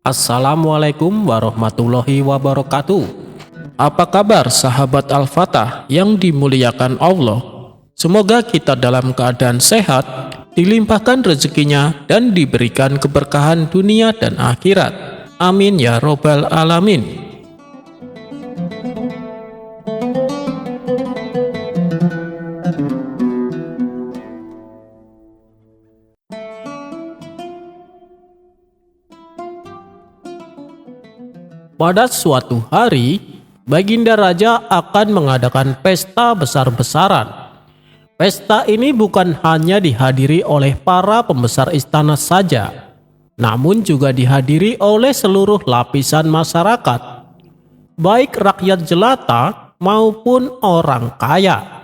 Assalamualaikum warahmatullahi wabarakatuh. Apa kabar sahabat Al-Fatah yang dimuliakan Allah? Semoga kita dalam keadaan sehat, dilimpahkan rezekinya dan diberikan keberkahan dunia dan akhirat. Amin ya robbal alamin. Pada suatu hari, Baginda Raja akan mengadakan pesta besar-besaran. Pesta ini bukan hanya dihadiri oleh para pembesar istana saja, namun juga dihadiri oleh seluruh lapisan masyarakat, baik rakyat jelata maupun orang kaya.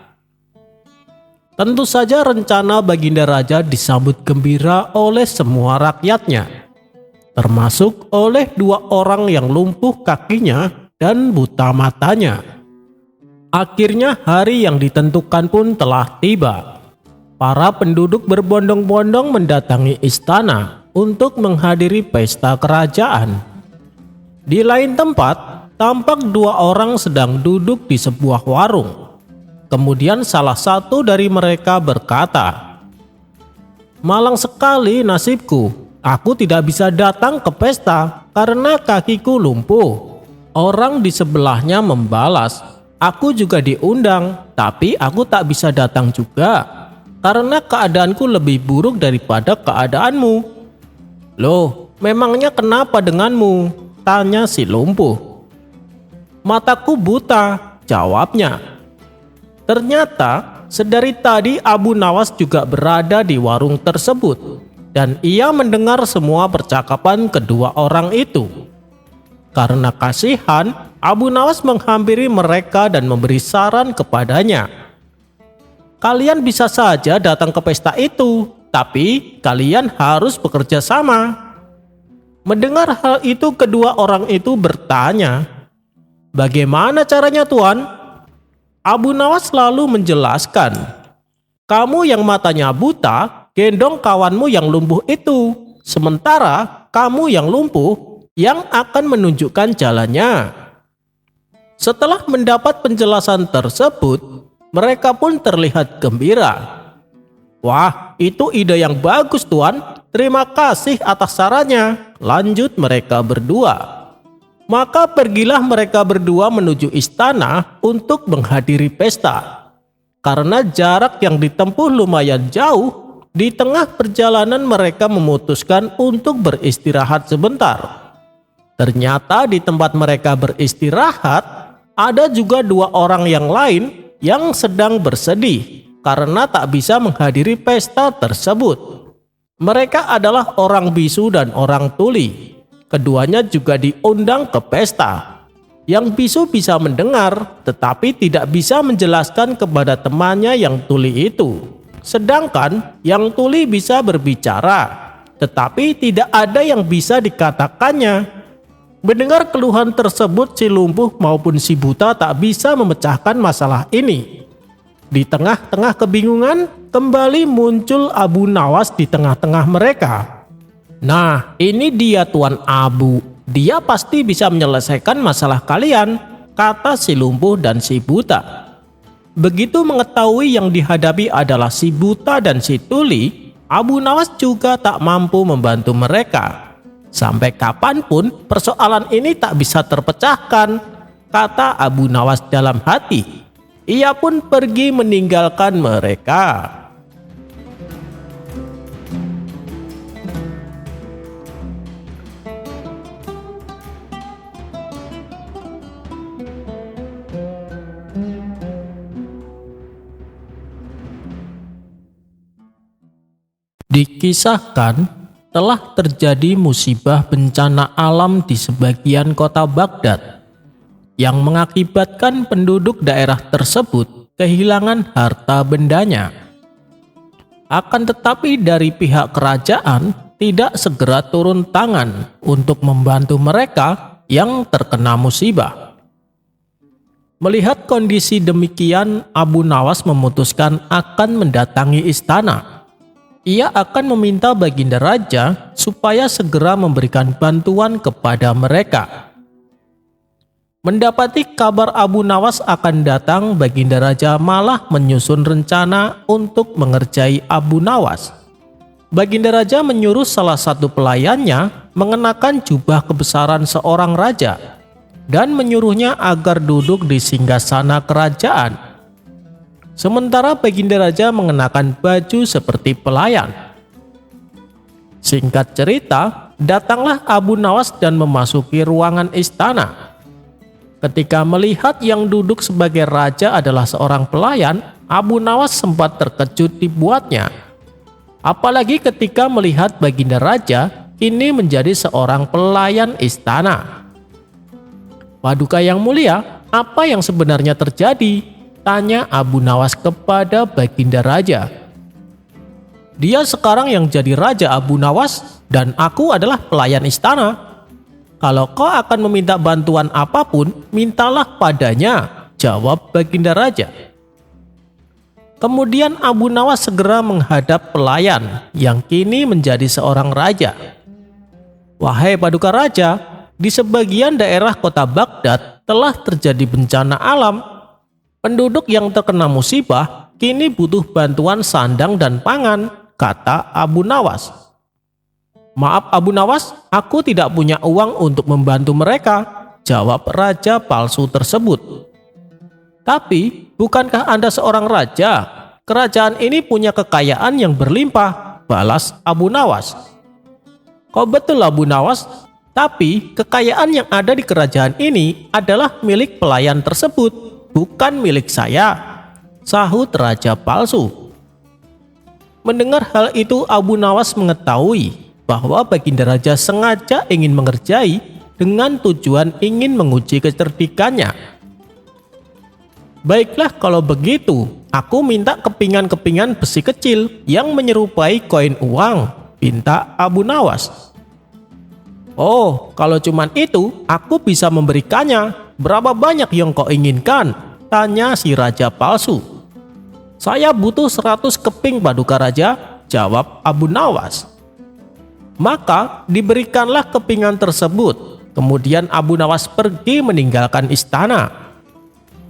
Tentu saja rencana Baginda Raja disambut gembira oleh semua rakyatnya, termasuk oleh dua orang yang lumpuh kakinya dan buta matanya. Akhirnya hari yang ditentukan pun telah tiba. Para penduduk berbondong-bondong mendatangi istana untuk menghadiri pesta kerajaan. Di lain tempat, tampak dua orang sedang duduk di sebuah warung. Kemudian salah satu dari mereka berkata, "Malang sekali nasibku. Aku tidak bisa datang ke pesta karena kakiku lumpuh." Orang di sebelahnya membalas, "Aku juga diundang, tapi aku tak bisa datang juga karena keadaanku lebih buruk daripada keadaanmu." "Loh, memangnya kenapa denganmu?" tanya si lumpuh. "Mataku buta," jawabnya. Ternyata sedari tadi Abu Nawas juga berada di warung tersebut dan ia mendengar semua percakapan kedua orang itu. Karena kasihan, Abu Nawas menghampiri mereka dan memberi saran kepadanya. "Kalian bisa saja datang ke pesta itu, tapi kalian harus bekerja sama." Mendengar hal itu, kedua orang itu bertanya, "Bagaimana caranya, Tuan?" Abu Nawas lalu menjelaskan, "Kamu yang matanya buta, gendong kawanmu yang lumpuh itu, sementara kamu yang lumpuh yang akan menunjukkan jalannya." Setelah mendapat penjelasan tersebut, mereka pun terlihat gembira. "Wah, itu ide yang bagus, Tuan. Terima kasih atas sarannya," lanjut mereka berdua. Maka pergilah mereka berdua menuju istana untuk menghadiri pesta. Karena jarak yang ditempuh lumayan jauh, di tengah perjalanan mereka memutuskan untuk beristirahat sebentar. Ternyata di tempat mereka beristirahat, ada juga dua orang yang lain yang sedang bersedih karena tak bisa menghadiri pesta tersebut. Mereka adalah orang bisu dan orang tuli. Keduanya juga diundang ke pesta. Yang bisu bisa mendengar, tetapi tidak bisa menjelaskan kepada temannya yang tuli itu. Sedangkan yang tuli bisa berbicara, tetapi tidak ada yang bisa dikatakannya. Mendengar keluhan tersebut, si lumpuh maupun si buta tak bisa memecahkan masalah ini. Di tengah-tengah kebingungan, kembali muncul Abu Nawas di tengah-tengah mereka. "Nah, ini dia Tuan Abu. Dia pasti bisa menyelesaikan masalah kalian," kata si lumpuh dan si buta. Begitu mengetahui yang dihadapi adalah si buta dan si tuli, Abu Nawas juga tak mampu membantu mereka. "Sampai kapanpun persoalan ini tak bisa terpecahkan," kata Abu Nawas dalam hati. Ia pun pergi meninggalkan mereka. Dikisahkan telah terjadi musibah bencana alam di sebagian kota Baghdad yang mengakibatkan penduduk daerah tersebut kehilangan harta bendanya. Akan tetapi dari pihak kerajaan tidak segera turun tangan untuk membantu mereka yang terkena musibah. Melihat kondisi demikian, Abu Nawas memutuskan akan mendatangi istana. ia akan meminta Baginda Raja supaya segera memberikan bantuan kepada mereka. Mendapati kabar Abu Nawas akan datang, Baginda Raja malah menyusun rencana untuk mengerjai Abu Nawas. Baginda Raja menyuruh salah satu pelayannya mengenakan jubah kebesaran seorang raja dan menyuruhnya agar duduk di singgasana kerajaan. Sementara Baginda Raja mengenakan baju seperti pelayan. Singkat cerita, datanglah Abu Nawas dan memasuki ruangan istana. Ketika melihat yang duduk sebagai raja adalah seorang pelayan, Abu Nawas sempat terkejut dibuatnya. Apalagi ketika melihat Baginda Raja ini menjadi seorang pelayan istana. "Paduka yang mulia, apa yang sebenarnya terjadi?" tanya Abu Nawas kepada Baginda Raja. "Dia sekarang yang jadi raja, Abu Nawas, dan aku adalah pelayan istana. Kalau kau akan meminta bantuan apapun, mintalah padanya," jawab Baginda Raja. Kemudian Abu Nawas segera menghadap pelayan yang kini menjadi seorang raja. "Wahai Paduka Raja, di sebagian daerah kota Baghdad telah terjadi bencana alam. Penduduk yang terkena musibah kini butuh bantuan sandang dan pangan," kata Abu Nawas. "Maaf Abu Nawas, aku tidak punya uang untuk membantu mereka," jawab raja palsu tersebut. "Tapi bukankah Anda seorang raja? Kerajaan ini punya kekayaan yang berlimpah," balas Abu Nawas. "Kok betul Abu Nawas? Tapi kekayaan yang ada di kerajaan ini adalah milik pelayan tersebut, bukan milik saya," sahut raja palsu. Mendengar hal itu, Abu Nawas mengetahui bahwa Baginda Raja sengaja ingin mengerjai dengan tujuan ingin menguji kecerdikannya. "Baiklah kalau begitu, aku minta kepingan-kepingan besi kecil yang menyerupai koin uang," pinta Abu Nawas. "Oh, kalau cuman itu, aku bisa memberikannya. Berapa banyak yang kau inginkan?" tanya si raja palsu. "Saya butuh 100 keping Paduka Raja," jawab Abu Nawas. Maka diberikanlah kepingan tersebut. Kemudian Abu Nawas pergi meninggalkan istana.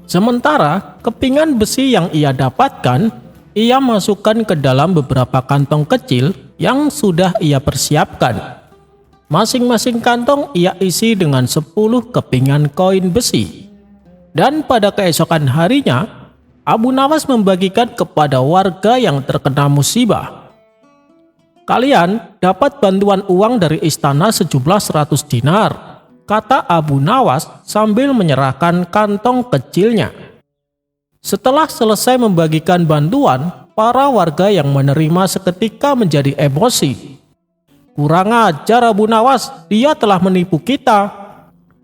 Sementara kepingan besi yang ia dapatkan, ia masukkan ke dalam beberapa kantong kecil yang sudah ia persiapkan. Masing-masing kantong ia isi dengan 10 kepingan koin besi. Dan pada keesokan harinya, Abu Nawas membagikan kepada warga yang terkena musibah. "Kalian dapat bantuan uang dari istana sejumlah 100 dinar," kata Abu Nawas sambil menyerahkan kantong kecilnya. Setelah selesai membagikan bantuan, para warga yang menerima seketika menjadi emosi. "Kurang ajar Abu Nawas, dia telah menipu kita.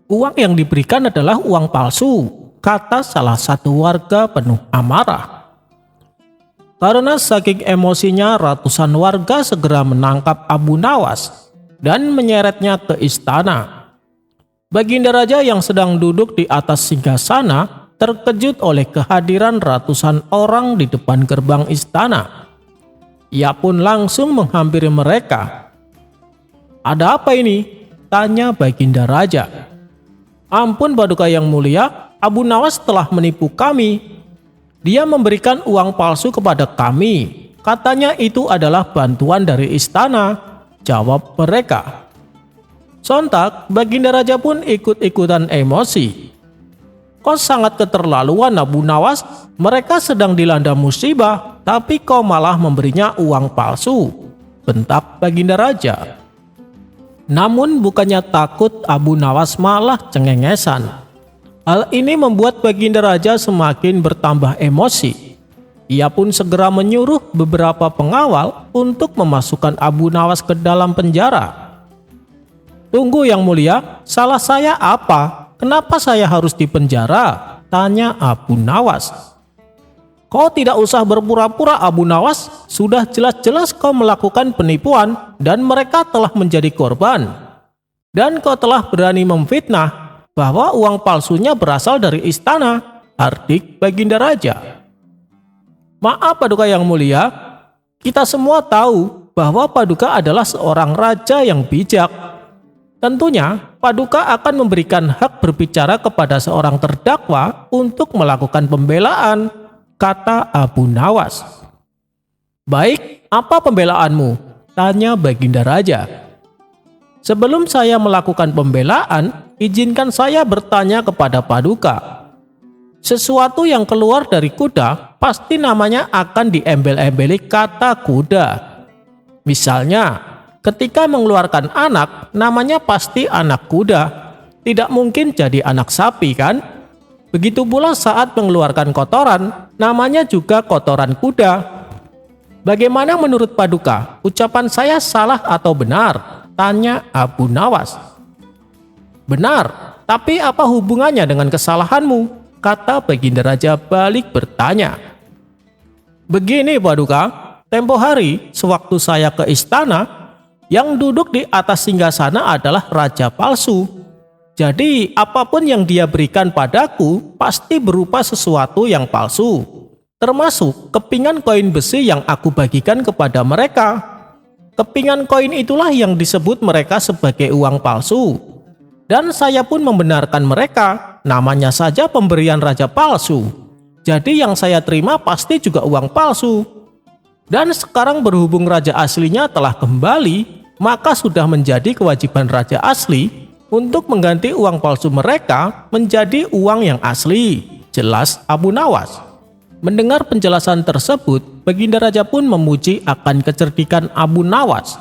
Uang yang diberikan adalah uang palsu," kata salah satu warga penuh amarah. Karena saking emosinya, ratusan warga segera menangkap Abu Nawas dan menyeretnya ke istana. Baginda Raja yang sedang duduk di atas singgasana terkejut oleh kehadiran ratusan orang di depan gerbang istana. Ia pun langsung menghampiri mereka. "Ada apa ini?" tanya Baginda Raja. "Ampun Paduka yang mulia, Abu Nawas telah menipu kami. Dia memberikan uang palsu kepada kami. Katanya itu adalah bantuan dari istana," jawab mereka. Sontak Baginda Raja pun ikut-ikutan emosi. "Kau sangat keterlaluan Abu Nawas, mereka sedang dilanda musibah, tapi kau malah memberinya uang palsu," bentak Baginda Raja. Namun bukannya takut, Abu Nawas malah cengengesan. Hal ini membuat Baginda Raja semakin bertambah emosi. Ia pun segera menyuruh beberapa pengawal untuk memasukkan Abu Nawas ke dalam penjara. "Tunggu yang mulia, salah saya apa? Kenapa saya harus dipenjara?" tanya Abu Nawas. "Kau tidak usah berpura-pura Abu Nawas, sudah jelas-jelas kau melakukan penipuan dan mereka telah menjadi korban. Dan kau telah berani memfitnah bahwa uang palsunya berasal dari istana," hardik Baginda Raja. "Maaf Paduka yang mulia, Kita semua tahu bahwa Paduka adalah seorang raja yang bijak. Tentunya, Paduka akan memberikan hak berbicara kepada seorang terdakwa untuk melakukan pembelaan, kata Abu Nawas. Baik, apa pembelaanmu? Tanya Baginda Raja. Sebelum saya melakukan pembelaan, izinkan saya bertanya kepada Paduka. Sesuatu yang keluar dari kuda, pasti namanya akan diembel-embeli kata kuda. Misalnya, ketika mengeluarkan anak, namanya pasti anak kuda. Tidak mungkin jadi anak sapi, kan? Begitu pula saat mengeluarkan kotoran, namanya juga kotoran kuda. Bagaimana menurut Paduka? Ucapan saya salah atau benar? Tanya Abu Nawas. Benar, tapi apa hubungannya dengan kesalahanmu? Kata Baginda Raja balik bertanya. Begini Paduka, tempo hari sewaktu saya ke istana, yang duduk di atas singgasana adalah raja palsu. Jadi apapun yang dia berikan padaku pasti berupa sesuatu yang palsu, termasuk kepingan koin besi yang aku bagikan kepada mereka. Kepingan koin itulah yang disebut mereka sebagai uang palsu. Dan saya pun membenarkan mereka, namanya saja pemberian raja palsu. Jadi yang saya terima pasti juga uang palsu. Dan sekarang berhubung raja aslinya telah kembali, maka sudah menjadi kewajiban raja asli untuk mengganti uang palsu mereka menjadi uang yang asli. Jelas Abu Nawas. Mendengar penjelasan tersebut, Baginda Raja pun memuji akan kecerdikan Abu Nawas.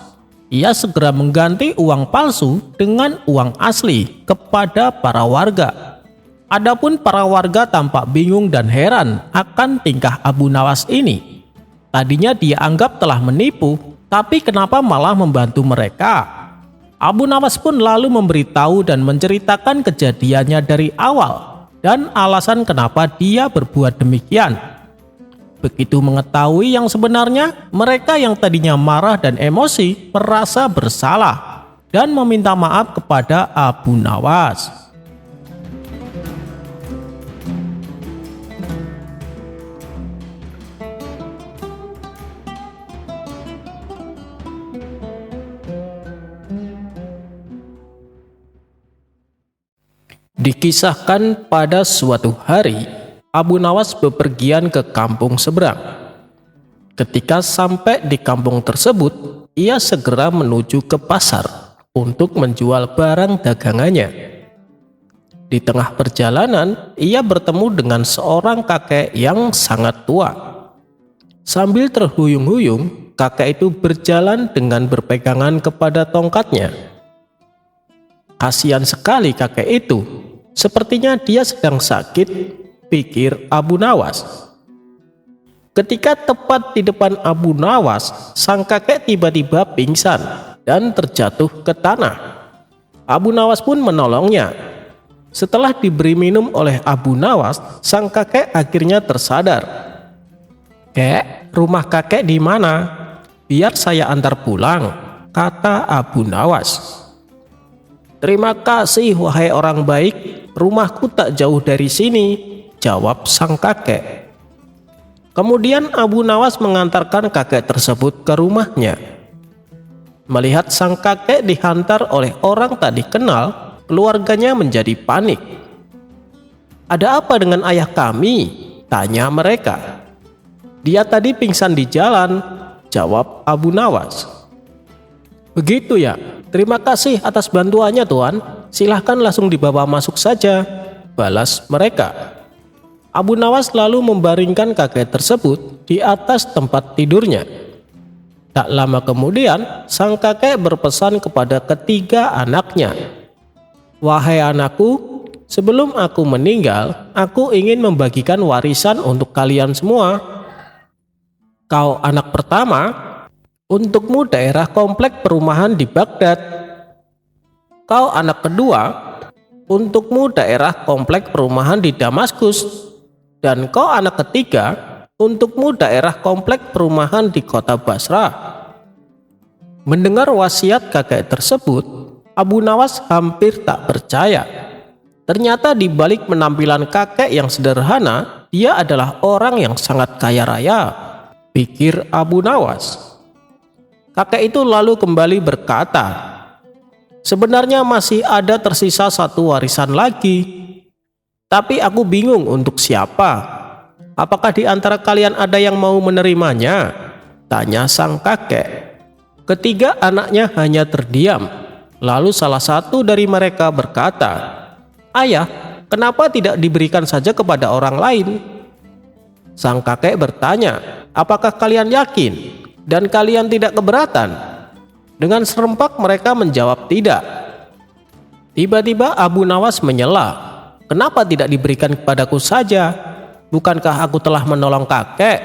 Ia segera mengganti uang palsu dengan uang asli kepada para warga. Adapun para warga tampak bingung dan heran akan tingkah Abu Nawas ini. Tadinya dia anggap telah menipu, tapi kenapa malah membantu mereka? Abu Nawas pun lalu memberitahu dan menceritakan kejadiannya dari awal dan alasan kenapa dia berbuat demikian. Begitu mengetahui yang sebenarnya, mereka yang tadinya marah dan emosi merasa bersalah dan meminta maaf kepada Abu Nawas. Dikisahkan pada suatu hari, Abu Nawas bepergian ke kampung seberang. Ketika sampai di kampung tersebut, ia segera menuju ke pasar untuk menjual barang dagangannya. Di tengah perjalanan, ia bertemu dengan seorang kakek yang sangat tua. Sambil terhuyung-huyung, kakek itu berjalan dengan berpegangan kepada tongkatnya. Kasihan sekali kakek itu, sepertinya dia sedang sakit, pikir Abu Nawas. Ketika tepat di depan Abu Nawas, sang kakek tiba-tiba pingsan dan terjatuh ke tanah. Abu Nawas pun menolongnya. Setelah diberi minum oleh Abu Nawas, sang kakek akhirnya tersadar. "Kek, rumah kakek di mana? Biar saya antar pulang," kata Abu Nawas. "Terima kasih wahai orang baik, rumahku tak jauh dari sini," jawab sang kakek. Kemudian Abu Nawas mengantarkan kakek tersebut ke rumahnya. Melihat sang kakek dihantar oleh orang tak dikenal, keluarganya menjadi panik. "Ada apa dengan ayah kami?" tanya mereka. "Dia tadi pingsan di jalan," jawab Abu Nawas. "Begitu ya, terima kasih atas bantuannya Tuan, silahkan langsung dibawa masuk saja," balas mereka. Abu Nawas lalu membaringkan kakek tersebut di atas tempat tidurnya. Tak lama kemudian, sang kakek berpesan kepada ketiga anaknya, "Wahai anakku, sebelum aku meninggal, aku ingin membagikan warisan untuk kalian semua. Kau anak pertama, untukmu daerah komplek perumahan di Baghdad. Kau anak kedua, untukmu daerah komplek perumahan di Damaskus. Dan kau anak ketiga, untukmu daerah komplek perumahan di kota Basra." Mendengar wasiat kakek tersebut, Abu Nawas hampir tak percaya. Ternyata di balik penampilan kakek yang sederhana, dia adalah orang yang sangat kaya raya. pikir Abu Nawas. Kakek itu lalu kembali berkata, sebenarnya masih ada tersisa satu warisan lagi, tapi aku bingung untuk siapa. Apakah di antara kalian ada yang mau menerimanya? Tanya sang kakek. Ketiga anaknya hanya terdiam. Lalu salah satu dari mereka berkata, ayah, kenapa tidak diberikan saja kepada orang lain? Sang kakek bertanya, apakah kalian yakin dan kalian tidak keberatan? Dengan serempak mereka menjawab tidak. Tiba-tiba Abu Nawas menyela, kenapa tidak diberikan kepadaku saja? Bukankah aku telah menolong kakek?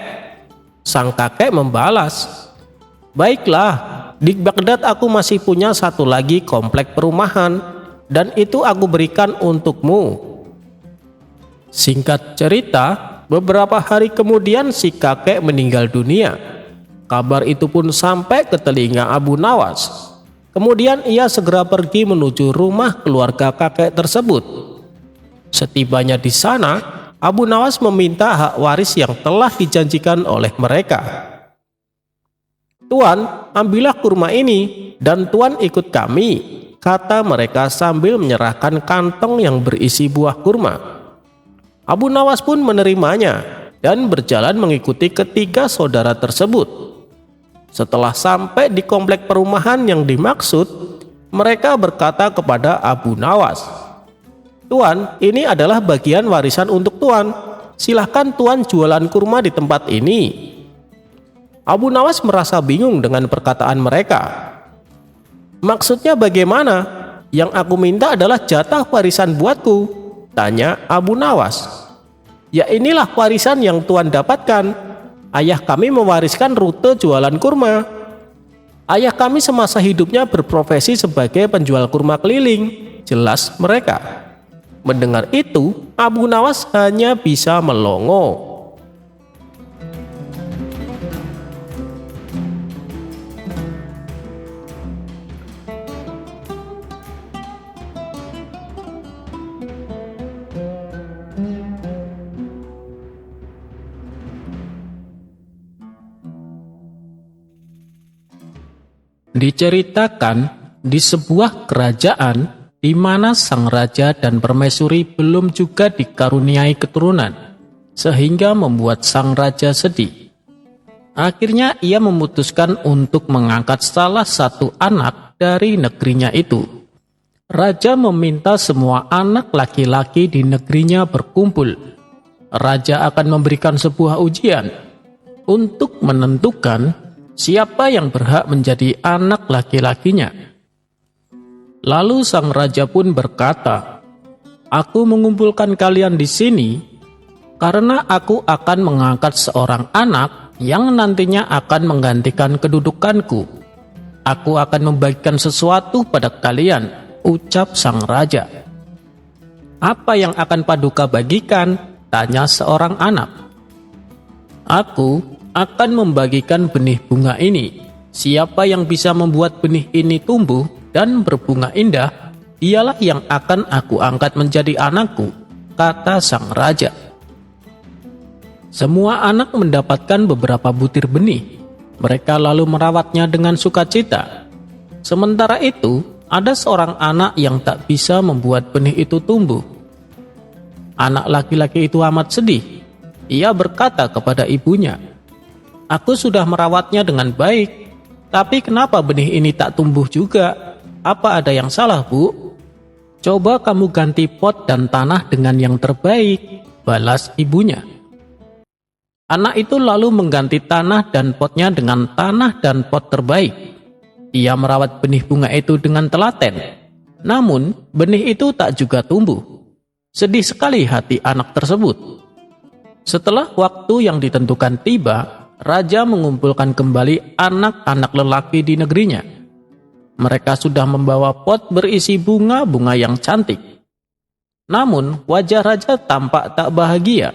Sang kakek membalas, baiklah, di Baghdad aku masih punya satu lagi komplek perumahan dan itu aku berikan untukmu. Singkat cerita, beberapa hari kemudian si kakek meninggal dunia. Kabar itu pun sampai ke telinga Abu Nawas. Kemudian ia segera pergi menuju rumah keluarga kakek tersebut. Setibanya di sana, Abu Nawas meminta hak waris yang telah dijanjikan oleh mereka. Tuan, ambillah kurma ini dan Tuan ikut kami, kata mereka sambil menyerahkan kantong yang berisi buah kurma. Abu Nawas pun menerimanya dan berjalan mengikuti ketiga saudara tersebut. Setelah sampai di komplek perumahan yang dimaksud, mereka berkata kepada Abu Nawas, Tuan, ini adalah bagian warisan untuk Tuan. Silahkan Tuan jualan kurma di tempat ini. Abu Nawas merasa bingung dengan perkataan mereka. Maksudnya bagaimana? Yang aku minta adalah jatah warisan buatku, tanya Abu Nawas. Ya inilah warisan yang Tuan dapatkan. Ayah kami mewariskan rute jualan kurma. Ayah kami semasa hidupnya berprofesi sebagai penjual kurma keliling, jelas mereka. Mendengar itu, Abu Nawas hanya bisa melongo. Diceritakan di sebuah kerajaan di mana sang raja dan permaisuri belum juga dikaruniai keturunan, sehingga membuat sang raja sedih. Akhirnya ia memutuskan untuk mengangkat salah satu anak dari negerinya itu. Raja meminta semua anak laki-laki di negerinya berkumpul. Raja akan memberikan sebuah ujian untuk menentukan siapa yang berhak menjadi anak laki-lakinya. Lalu sang raja pun berkata, aku mengumpulkan kalian di sini karena aku akan mengangkat seorang anak yang nantinya akan menggantikan kedudukanku. Aku akan membagikan sesuatu pada kalian, ucap sang raja. Apa yang akan Paduka bagikan? Tanya seorang anak. Aku akan membagikan benih bunga ini. Siapa yang bisa membuat benih ini tumbuh dan berbunga indah, dialah yang akan aku angkat menjadi anakku, kata sang raja. Semua anak mendapatkan beberapa butir benih. Mereka lalu merawatnya dengan sukacita. Sementara itu, ada seorang anak yang tak bisa membuat benih itu tumbuh. Anak laki-laki itu amat sedih. Ia berkata kepada ibunya, aku sudah merawatnya dengan baik, tapi kenapa benih ini tak tumbuh juga? Apa ada yang salah, Bu? Coba kamu ganti pot dan tanah dengan yang terbaik, balas ibunya. Anak itu lalu mengganti tanah dan potnya dengan tanah dan pot terbaik. Ia merawat benih bunga itu dengan telaten. Namun, benih itu tak juga tumbuh. Sedih sekali hati anak tersebut. Setelah waktu yang ditentukan tiba, raja mengumpulkan kembali anak-anak lelaki di negerinya. Mereka sudah membawa pot berisi bunga-bunga yang cantik. Namun, wajah raja tampak tak bahagia.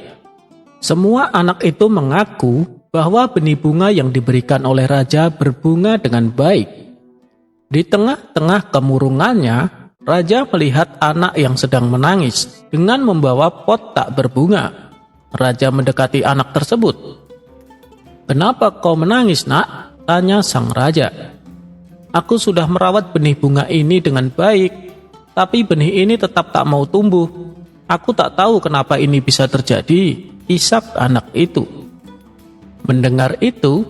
Semua anak itu mengaku bahwa benih bunga yang diberikan oleh raja berbunga dengan baik. Di tengah-tengah kemurungannya, raja melihat anak yang sedang menangis dengan membawa pot tak berbunga. Raja mendekati anak tersebut. "Kenapa kau menangis, nak?" tanya sang raja. "Aku sudah merawat benih bunga ini dengan baik, tapi benih ini tetap tak mau tumbuh. Aku tak tahu kenapa ini bisa terjadi," isak anak itu. Mendengar itu,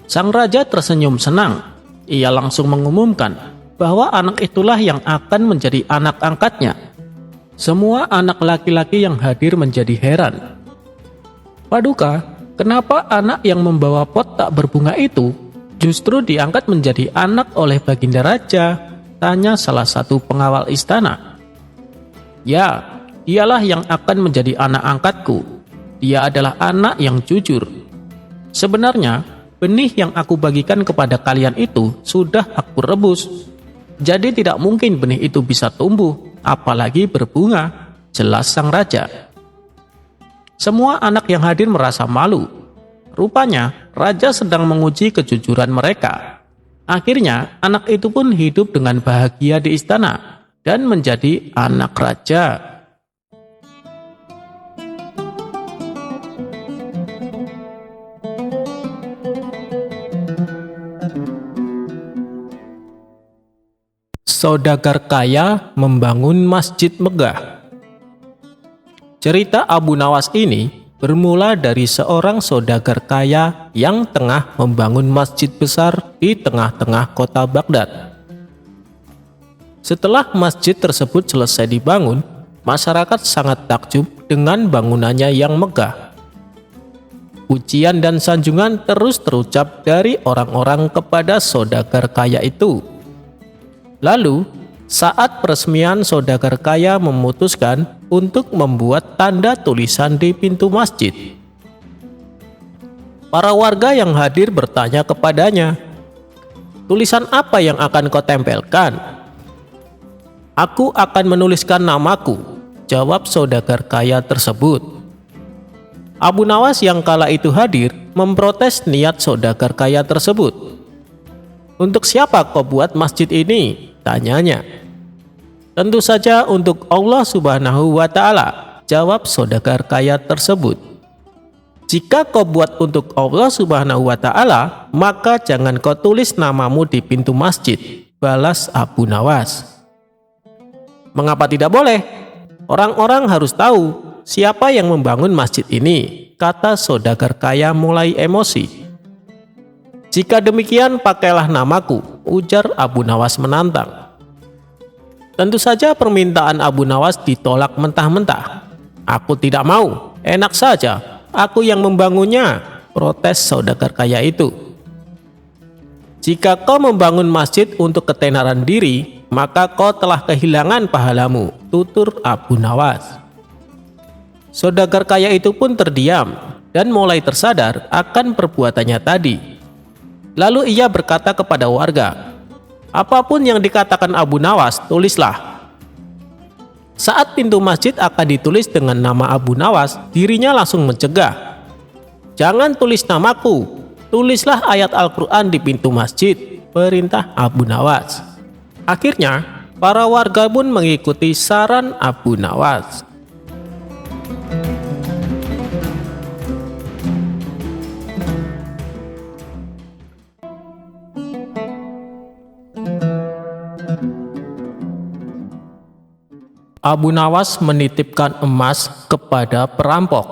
sang raja tersenyum senang. Ia langsung mengumumkan bahwa anak itulah yang akan menjadi anak angkatnya. Semua anak laki-laki yang hadir menjadi heran. "Paduka, kenapa anak yang membawa pot tak berbunga itu justru diangkat menjadi anak oleh Baginda Raja?" tanya salah satu pengawal istana. "Ya, dialah yang akan menjadi anak angkatku. Dia adalah anak yang jujur. Sebenarnya, benih yang aku bagikan kepada kalian itu sudah aku rebus. Jadi tidak mungkin benih itu bisa tumbuh, apalagi berbunga," jelas sang raja. Semua anak yang hadir merasa malu. Rupanya, raja sedang menguji kejujuran mereka. Akhirnya, anak itu pun hidup dengan bahagia di istana dan menjadi anak raja. Saudagar kaya membangun masjid megah. Cerita Abu Nawas ini bermula dari seorang saudagar kaya yang tengah membangun masjid besar di tengah-tengah kota Baghdad. Setelah masjid tersebut selesai dibangun, masyarakat sangat takjub dengan bangunannya yang megah. Pujian dan sanjungan terus terucap dari orang-orang kepada saudagar kaya itu. Lalu, saat peresmian, saudagar kaya memutuskan untuk membuat tanda tulisan di pintu masjid. Para warga yang hadir bertanya kepadanya, "Tulisan apa yang akan kau tempelkan?" "Aku akan menuliskan namaku," jawab saudagar kaya tersebut. Abu Nawas yang kala itu hadir memprotes niat saudagar kaya tersebut. "Untuk siapa kau buat masjid ini?" tanyanya. "Tentu saja untuk Allah Subhanahu wa Ta'ala," jawab saudagar kaya tersebut. "Jika kau buat untuk Allah Subhanahu wa Ta'ala, maka jangan kau tulis namamu di pintu masjid," balas Abu Nawas. "Mengapa tidak boleh? Orang-orang harus tahu siapa yang membangun masjid ini," kata saudagar kaya mulai emosi. "Jika demikian, pakailah namaku," ujar Abu Nawas menantang. Tentu saja permintaan Abu Nawas ditolak mentah-mentah. "Aku tidak mau, enak saja, aku yang membangunnya," protes saudagar kaya itu. "Jika kau membangun masjid untuk ketenaran diri, maka kau telah kehilangan pahalamu," tutur Abu Nawas. Saudagar kaya itu pun terdiam dan mulai tersadar akan perbuatannya tadi. Lalu ia berkata kepada warga, "Apapun yang dikatakan Abu Nawas, tulislah." Saat pintu masjid akan ditulis dengan nama Abu Nawas, dirinya langsung mencegah. "Jangan tulis namaku, tulislah ayat Al-Quran di pintu masjid," perintah Abu Nawas. Akhirnya, para warga pun mengikuti saran Abu Nawas. Abu Nawas menitipkan emas kepada perampok.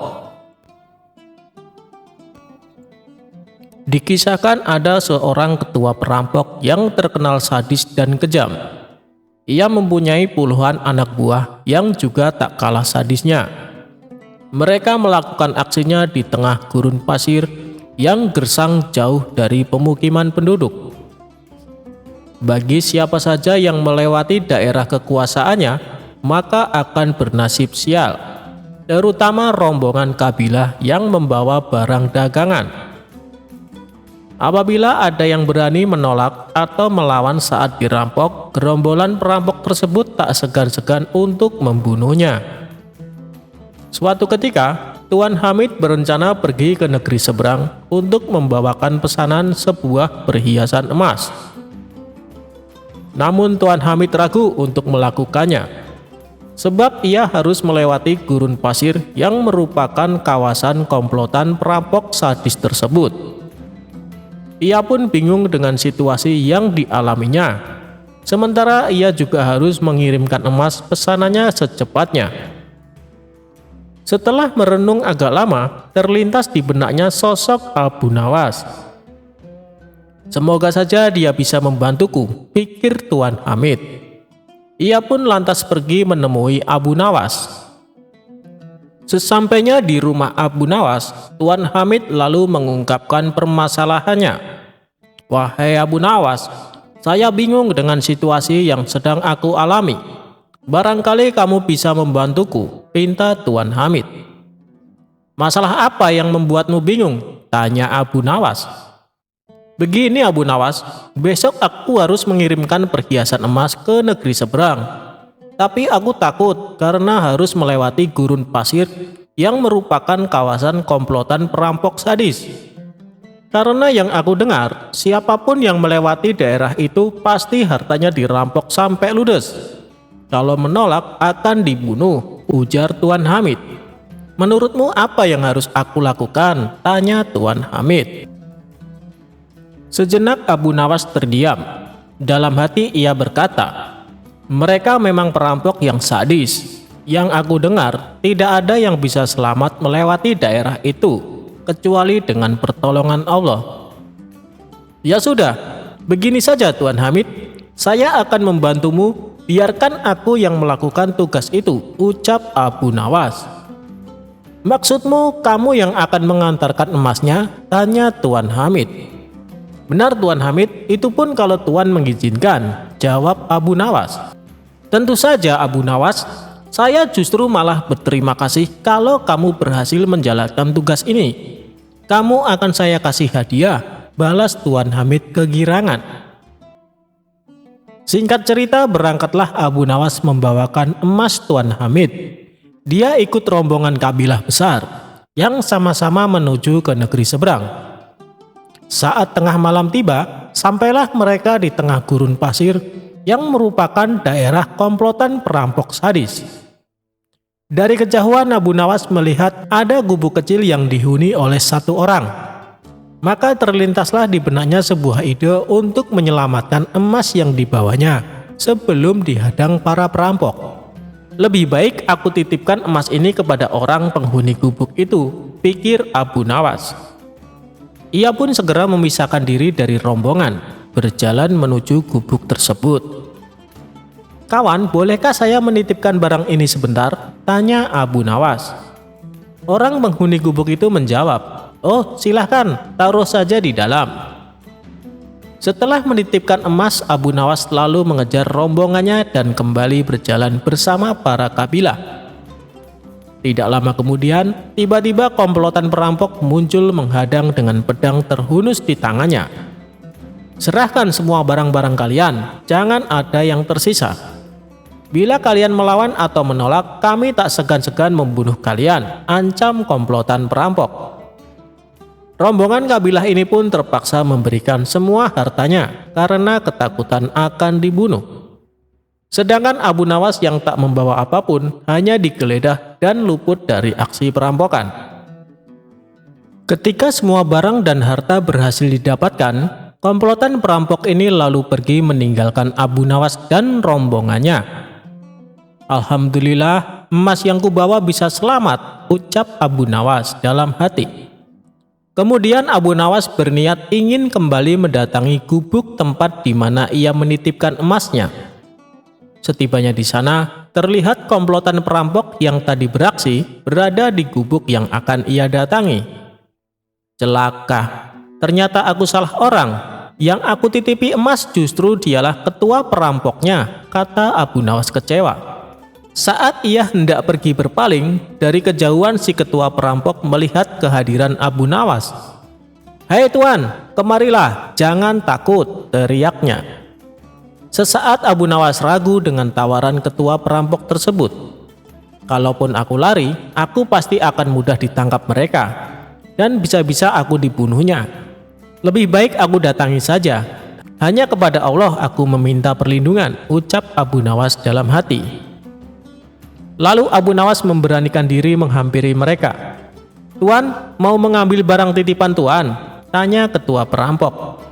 Dikisahkan ada seorang ketua perampok yang terkenal sadis dan kejam. Ia mempunyai puluhan anak buah yang juga tak kalah sadisnya. Mereka melakukan aksinya di tengah gurun pasir yang gersang jauh dari pemukiman penduduk. Bagi siapa saja yang melewati daerah kekuasaannya, maka akan bernasib sial, terutama rombongan kabilah yang membawa barang dagangan. Apabila ada yang berani menolak atau melawan saat dirampok, gerombolan perampok tersebut tak segan-segan untuk membunuhnya. Suatu ketika, Tuan Hamid berencana pergi ke negeri seberang untuk membawakan pesanan sebuah perhiasan emas. Namun Tuan Hamid ragu untuk melakukannya, sebab ia harus melewati gurun pasir yang merupakan kawasan komplotan perampok sadis tersebut. Ia pun bingung dengan situasi yang dialaminya. Sementara ia juga harus mengirimkan emas pesanannya secepatnya. Setelah merenung agak lama, terlintas di benaknya sosok Abu Nawas. Semoga saja dia bisa membantuku, pikir Tuan Hamid. Ia pun lantas pergi menemui Abu Nawas. Sesampainya di rumah Abu Nawas, Tuan Hamid lalu mengungkapkan permasalahannya. Wahai Abu Nawas, saya bingung dengan situasi yang sedang aku alami. Barangkali kamu bisa membantuku, pinta Tuan Hamid. Masalah apa yang membuatmu bingung? Tanya Abu Nawas. Begini Abu Nawas, besok aku harus mengirimkan perhiasan emas ke negeri seberang. Tapi aku takut karena harus melewati gurun pasir yang merupakan kawasan komplotan perampok sadis. Karena yang aku dengar, siapapun yang melewati daerah itu pasti hartanya dirampok sampai ludes. Kalau menolak akan dibunuh, ujar Tuan Hamid. Menurutmu apa yang harus aku lakukan? Tanya Tuan Hamid. Sejenak Abu Nawas terdiam. Dalam hati ia berkata, mereka memang perampok yang sadis. Yang aku dengar, tidak ada yang bisa selamat melewati daerah itu, kecuali dengan pertolongan Allah. Ya sudah, begini saja Tuan Hamid, saya akan membantumu, biarkan aku yang melakukan tugas itu, ucap Abu Nawas. Maksudmu kamu yang akan mengantarkan emasnya? Tanya Tuan Hamid. Benar Tuan Hamid, itu pun kalau Tuan mengizinkan, jawab Abu Nawas. Tentu saja Abu Nawas, saya justru malah berterima kasih kalau kamu berhasil menjalankan tugas ini. Kamu akan saya kasih hadiah, balas Tuan Hamid kegirangan. Singkat cerita, berangkatlah Abu Nawas membawakan emas Tuan Hamid. Dia ikut rombongan kabilah besar yang sama-sama menuju ke negeri seberang. Saat tengah malam tiba, sampailah mereka di tengah gurun pasir yang merupakan daerah komplotan perampok sadis. Dari kejauhan Abu Nawas melihat ada gubuk kecil yang dihuni oleh satu orang. Maka terlintaslah di benaknya sebuah ide untuk menyelamatkan emas yang dibawanya sebelum dihadang para perampok. Lebih baik aku titipkan emas ini kepada orang penghuni gubuk itu, pikir Abu Nawas. Ia pun segera memisahkan diri dari rombongan, berjalan menuju gubuk tersebut. Kawan, bolehkah saya menitipkan barang ini sebentar? Tanya Abu Nawas. Orang penghuni gubuk itu menjawab, oh silahkan, taruh saja di dalam. Setelah menitipkan emas, Abu Nawas lalu mengejar rombongannya dan kembali berjalan bersama para kabilah. Tidak lama kemudian, tiba-tiba komplotan perampok muncul menghadang dengan pedang terhunus di tangannya. Serahkan semua barang-barang kalian, jangan ada yang tersisa. Bila kalian melawan atau menolak, kami tak segan-segan membunuh kalian, ancam komplotan perampok. Rombongan kabilah ini pun terpaksa memberikan semua hartanya karena ketakutan akan dibunuh. Sedangkan Abu Nawas yang tak membawa apapun hanya digeledah dan luput dari aksi perampokan. Ketika semua barang dan harta berhasil didapatkan, komplotan perampok ini lalu pergi meninggalkan Abu Nawas dan rombongannya. Alhamdulillah, emas yang kubawa bisa selamat, ucap Abu Nawas dalam hati. Kemudian Abu Nawas berniat ingin kembali mendatangi gubuk tempat di mana ia menitipkan emasnya. Setibanya di sana, terlihat komplotan perampok yang tadi beraksi berada di gubuk yang akan ia datangi. Celaka, ternyata aku salah orang. Yang aku titipi emas justru dialah ketua perampoknya, kata Abu Nawas kecewa. Saat ia hendak pergi berpaling, dari kejauhan si ketua perampok melihat kehadiran Abu Nawas. Hei tuan, kemarilah, jangan takut, teriaknya. Sesaat Abu Nawas ragu dengan tawaran ketua perampok tersebut. Kalaupun aku lari, aku pasti akan mudah ditangkap mereka, dan bisa-bisa aku dibunuhnya. Lebih baik aku datangi saja. Hanya kepada Allah aku meminta perlindungan, ucap Abu Nawas dalam hati. Lalu Abu Nawas memberanikan diri menghampiri mereka. Tuan, mau mengambil barang titipan Tuan? Tanya ketua perampok.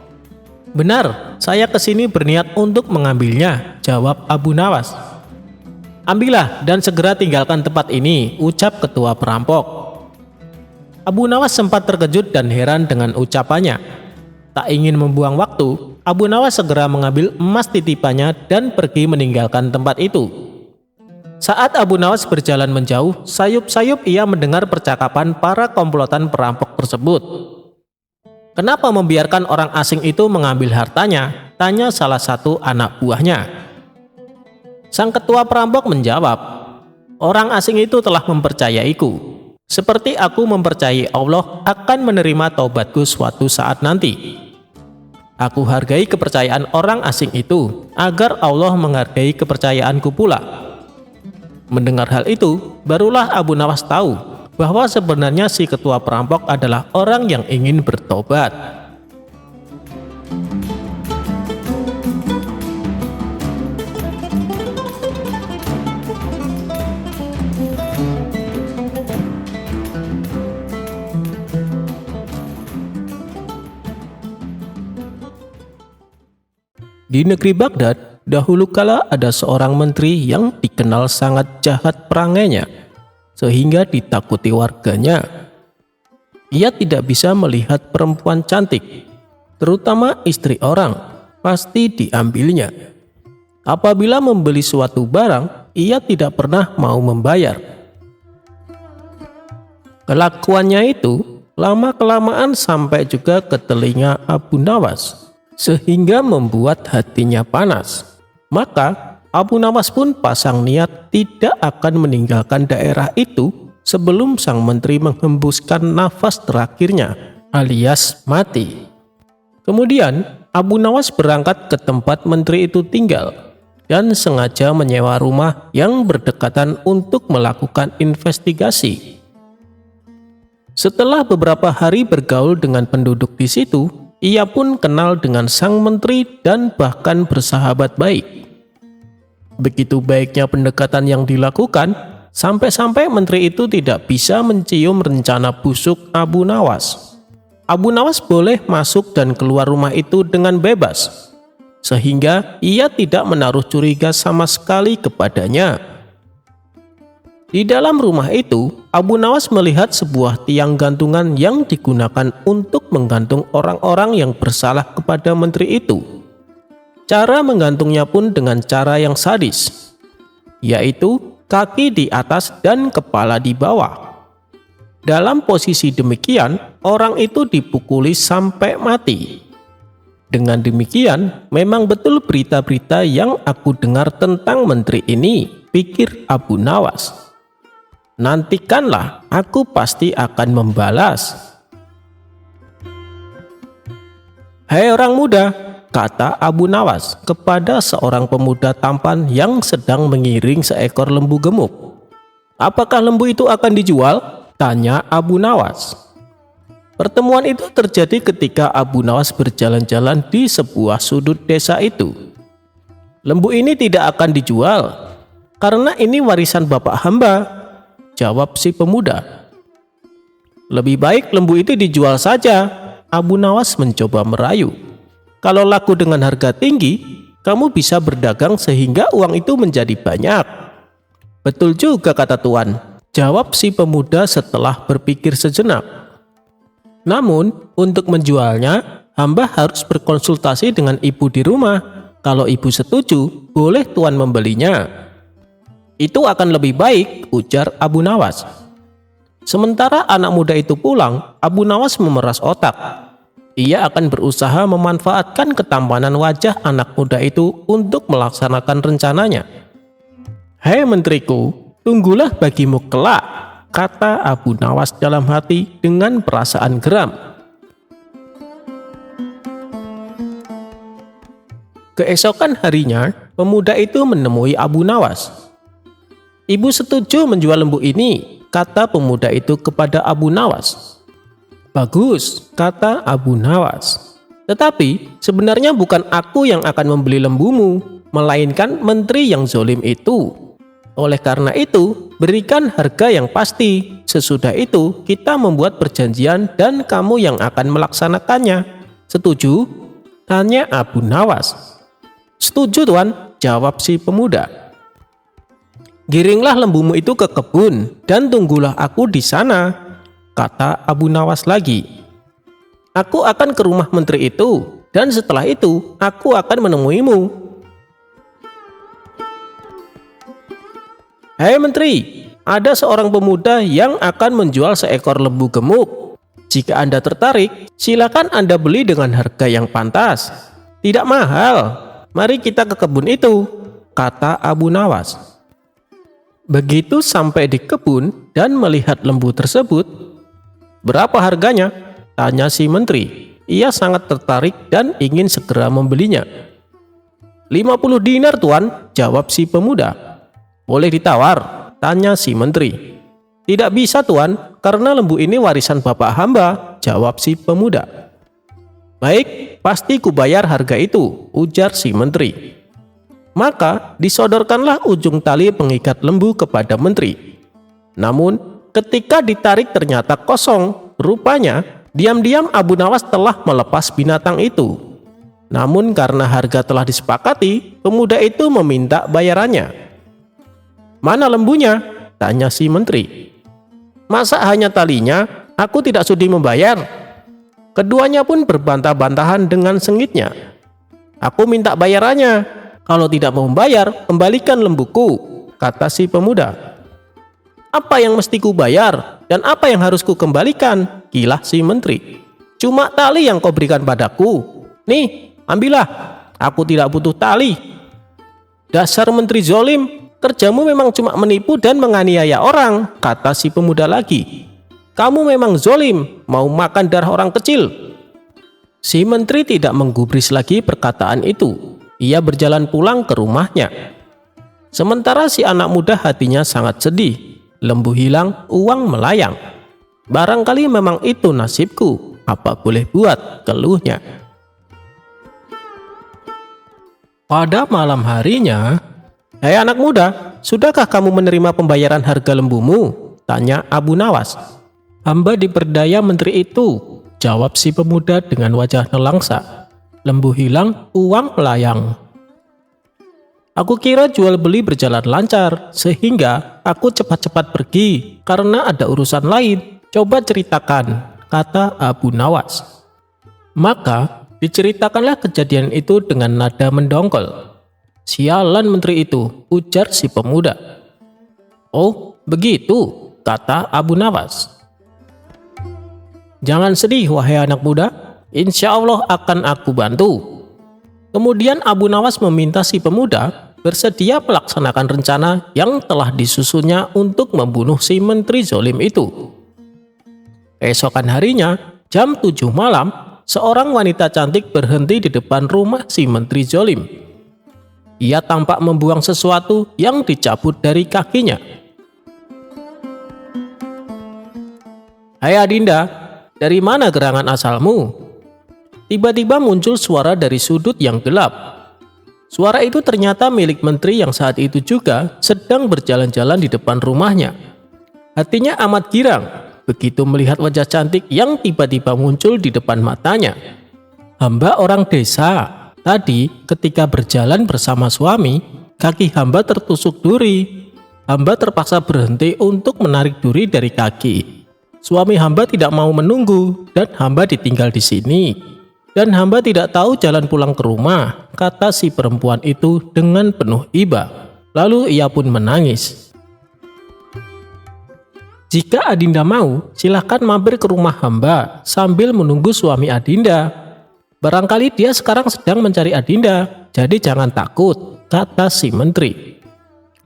Benar, saya kesini berniat untuk mengambilnya, jawab Abu Nawas. Ambillah dan segera tinggalkan tempat ini, ucap ketua perampok. Abu Nawas sempat terkejut dan heran dengan ucapannya. Tak ingin membuang waktu, Abu Nawas segera mengambil emas titipannya dan pergi meninggalkan tempat itu. Saat Abu Nawas berjalan menjauh, sayup-sayup ia mendengar percakapan para komplotan perampok tersebut. Kenapa membiarkan orang asing itu mengambil hartanya? Tanya salah satu anak buahnya. Sang ketua perampok menjawab, orang asing itu telah mempercayaiku. Seperti aku mempercayai Allah akan menerima taubatku suatu saat nanti. Aku hargai kepercayaan orang asing itu, agar Allah menghargai kepercayaanku pula. Mendengar hal itu, barulah Abu Nawas tahu bahwa sebenarnya si ketua perampok adalah orang yang ingin bertobat. Di negeri Baghdad, dahulu kala ada seorang menteri yang dikenal sangat jahat perangainya, sehingga ditakuti warganya. Ia tidak bisa melihat perempuan cantik, terutama istri orang, pasti diambilnya. Apabila membeli suatu barang, ia tidak pernah mau membayar. Kelakuannya itu lama-kelamaan sampai juga ke telinga Abu Nawas, sehingga membuat hatinya panas. Maka Abu Nawas pun pasang niat tidak akan meninggalkan daerah itu sebelum sang menteri menghembuskan nafas terakhirnya alias mati. Kemudian Abu Nawas berangkat ke tempat menteri itu tinggal dan sengaja menyewa rumah yang berdekatan untuk melakukan investigasi. Setelah beberapa hari bergaul dengan penduduk di situ, ia pun kenal dengan sang menteri dan bahkan bersahabat baik. Begitu baiknya pendekatan yang dilakukan, sampai-sampai menteri itu tidak bisa mencium rencana busuk Abu Nawas. Abu Nawas boleh masuk dan keluar rumah itu dengan bebas, sehingga ia tidak menaruh curiga sama sekali kepadanya. Di dalam rumah itu, Abu Nawas melihat sebuah tiang gantungan yang digunakan untuk menggantung orang-orang yang bersalah kepada menteri itu. Cara menggantungnya pun dengan cara yang sadis, yaitu kaki di atas dan kepala di bawah. Dalam posisi demikian, orang itu dipukuli sampai mati. Dengan demikian, memang betul berita-berita yang aku dengar tentang menteri ini, pikir Abu Nawas. Nantikanlah, aku pasti akan membalas. Hei orang muda, kata Abu Nawas kepada seorang pemuda tampan yang sedang mengiring seekor lembu gemuk. Apakah lembu itu akan dijual? Tanya Abu Nawas. Pertemuan itu terjadi ketika Abu Nawas berjalan-jalan di sebuah sudut desa itu. Lembu ini tidak akan dijual, karena ini warisan bapak hamba, jawab si pemuda. Lebih baik lembu itu dijual saja, Abu Nawas mencoba merayu. Kalau laku dengan harga tinggi, kamu bisa berdagang sehingga uang itu menjadi banyak. Betul juga kata tuan, jawab si pemuda setelah berpikir sejenak. Namun, untuk menjualnya, hamba harus berkonsultasi dengan ibu di rumah. Kalau ibu setuju, boleh tuan membelinya. Itu akan lebih baik, ujar Abu Nawas. Sementara anak muda itu pulang, Abu Nawas memeras otak. Ia akan berusaha memanfaatkan ketampanan wajah anak muda itu untuk melaksanakan rencananya. Hei menteriku, tunggulah bagimu kelak, kata Abu Nawas dalam hati dengan perasaan geram. Keesokan harinya, pemuda itu menemui Abu Nawas. Ibu setuju menjual lembu ini, kata pemuda itu kepada Abu Nawas. Bagus, kata Abu Nawas. Tetapi sebenarnya bukan aku yang akan membeli lembumu, melainkan menteri yang zolim itu. Oleh karena itu, Berikan harga yang pasti. Sesudah itu kita membuat perjanjian dan kamu yang akan melaksanakannya. Setuju? Tanya Abu Nawas. Setuju tuan, jawab si pemuda. Giringlah lembumu itu ke kebun dan tunggulah aku di sana, kata Abu Nawas lagi. Aku akan ke rumah menteri itu dan setelah itu aku akan menemuimu. Hei menteri, ada seorang pemuda yang akan menjual seekor lembu gemuk. Jika Anda tertarik, silakan Anda beli dengan harga yang pantas. Tidak mahal, mari kita ke kebun itu, kata Abu Nawas. Begitu sampai di kebun dan melihat lembu tersebut, berapa harganya? Tanya si menteri. Ia sangat tertarik dan ingin segera membelinya. 50 dinar tuan, jawab si pemuda. Boleh ditawar? Tanya si menteri. Tidak bisa tuan, karena lembu ini warisan bapak hamba, jawab si pemuda. Baik, pasti kubayar harga itu, ujar si menteri. Maka disodorkanlah ujung tali pengikat lembu kepada menteri. Namun ketika ditarik ternyata kosong. Rupanya diam-diam Abu Nawas telah melepas binatang itu. Namun karena harga telah disepakati, pemuda itu meminta bayarannya. Mana lembunya? Tanya si menteri. Masa hanya talinya? Aku tidak sudi membayar. Keduanya pun berbantah-bantahan dengan sengitnya. Aku minta bayarannya. Kalau tidak mau membayar, kembalikan lembuku, kata si pemuda. Apa yang mesti ku bayar dan apa yang harus ku kembalikan? Gilah si menteri. Cuma tali yang kau berikan padaku. Nih, ambillah. Aku tidak butuh tali. Dasar menteri zolim, kerjamu memang cuma menipu dan menganiaya orang, kata si pemuda lagi. Kamu memang zolim, mau makan darah orang kecil. Si menteri tidak menggubris lagi perkataan itu. Ia berjalan pulang ke rumahnya. Sementara si anak muda hatinya sangat sedih. Lembu hilang, uang melayang. Barangkali memang itu nasibku. Apa boleh buat, keluhnya. Pada malam harinya, hei anak muda, sudahkah kamu menerima pembayaran harga lembumu? Tanya Abu Nawas. Hamba diperdaya menteri itu, jawab si pemuda dengan wajah nelangsa. Lembu hilang, uang melayang. Aku kira jual beli berjalan lancar, sehingga aku cepat-cepat pergi karena ada urusan lain. Coba ceritakan, kata Abu Nawas. Maka diceritakanlah kejadian itu dengan nada mendongkol. Sialan menteri itu, ujar si pemuda. Oh, begitu, kata Abu Nawas. Jangan sedih, wahai anak muda. Insya Allah akan aku bantu. Kemudian Abu Nawas meminta si pemuda bersedia melaksanakan rencana yang telah disusunnya untuk membunuh si menteri zolim itu. Esokan harinya, jam 7 malam, seorang wanita cantik berhenti di depan rumah si menteri zolim. Ia tampak membuang sesuatu yang dicabut dari kakinya. Hai Adinda, dari mana gerangan asalmu? Tiba-tiba muncul suara dari sudut yang gelap. Suara itu ternyata milik menteri yang saat itu juga sedang berjalan-jalan di depan rumahnya. Hatinya amat girang begitu melihat wajah cantik yang tiba-tiba muncul di depan matanya. Hamba orang desa. Tadi ketika berjalan bersama suami, kaki hamba tertusuk duri. Hamba terpaksa berhenti untuk menarik duri dari kaki. Suami hamba tidak mau menunggu dan hamba ditinggal di sini. Dan hamba tidak tahu jalan pulang ke rumah, kata si perempuan itu dengan penuh iba. Lalu ia pun menangis. Jika Adinda mau, silahkan mampir ke rumah hamba sambil menunggu suami Adinda. Barangkali dia sekarang sedang mencari Adinda, jadi jangan takut, kata si menteri.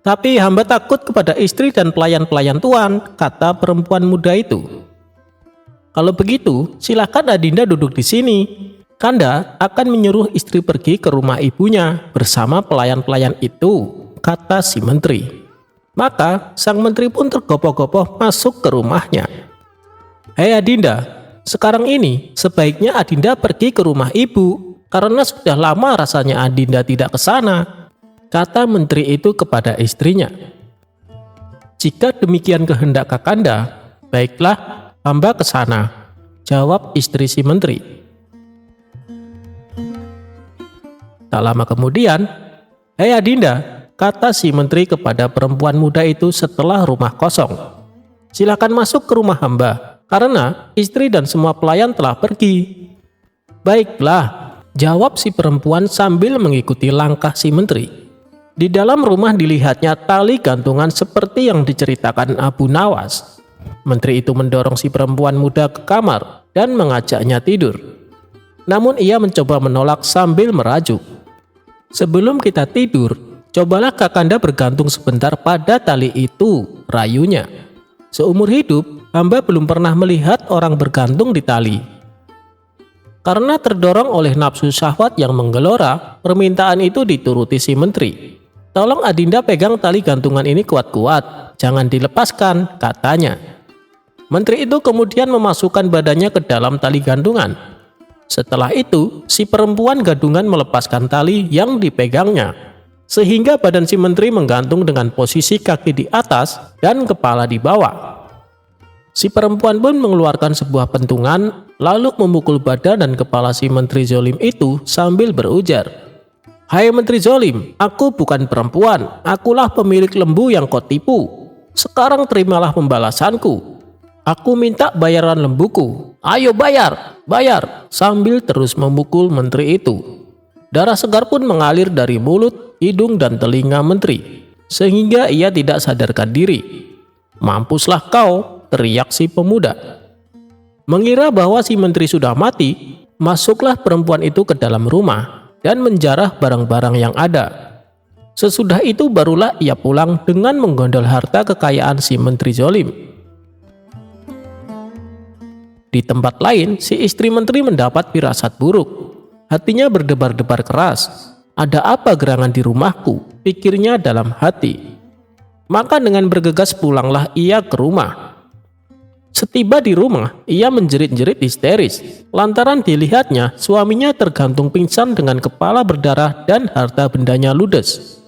Tapi hamba takut kepada istri dan pelayan-pelayan tuan, kata perempuan muda itu. Kalau begitu, silahkan Adinda duduk di sini. Kanda akan menyuruh istri pergi ke rumah ibunya bersama pelayan-pelayan itu, kata si menteri. Maka sang menteri pun tergopoh-gopoh masuk ke rumahnya. Hei Adinda, sekarang ini sebaiknya Adinda pergi ke rumah ibu karena sudah lama rasanya Adinda tidak ke sana, kata menteri itu kepada istrinya. "Jika demikian kehendak Kakanda, baiklah, hamba ke sana," jawab istri si menteri. Tak lama kemudian, "Hei Adinda," kata si menteri kepada perempuan muda itu setelah rumah kosong, "silakan masuk ke rumah hamba, karena istri dan semua pelayan telah pergi." "Baiklah," jawab si perempuan sambil mengikuti langkah si menteri. Di dalam rumah dilihatnya tali gantungan seperti yang diceritakan Abu Nawas. Menteri itu mendorong si perempuan muda ke kamar dan mengajaknya tidur. Namun ia mencoba menolak sambil merajuk. "Sebelum kita tidur, cobalah Kakanda bergantung sebentar pada tali itu," rayunya. "Seumur hidup, hamba belum pernah melihat orang bergantung di tali." Karena terdorong oleh nafsu syahwat yang menggelora, permintaan itu dituruti si menteri. "Tolong Adinda pegang tali gantungan ini kuat-kuat, jangan dilepaskan," katanya. Menteri itu kemudian memasukkan badannya ke dalam tali gantungan. Setelah itu, si perempuan gadungan melepaskan tali yang dipegangnya, sehingga badan si menteri menggantung dengan posisi kaki di atas dan kepala di bawah. Si perempuan pun mengeluarkan sebuah pentungan, lalu memukul badan dan kepala si menteri zolim itu sambil berujar, "Hai menteri zolim, aku bukan perempuan, akulah pemilik lembu yang kau tipu. Sekarang terimalah pembalasanku. Aku minta bayaran lembuku. Ayo bayar, bayar," sambil terus memukul menteri itu. Darah segar pun mengalir dari mulut, hidung, dan telinga menteri, sehingga ia tidak sadarkan diri. "Mampuslah kau," teriak si pemuda. Mengira bahwa si menteri sudah mati, masuklah perempuan itu ke dalam rumah dan menjarah barang-barang yang ada. Sesudah itu barulah ia pulang dengan menggondol harta kekayaan si menteri zolim. Di tempat lain, si istri menteri mendapat firasat buruk. Hatinya berdebar-debar keras. "Ada apa gerangan di rumahku?" pikirnya dalam hati. Maka dengan bergegas pulanglah ia ke rumah. Setiba di rumah, ia menjerit-jerit histeris lantaran dilihatnya suaminya tergantung pingsan dengan kepala berdarah dan harta bendanya ludes.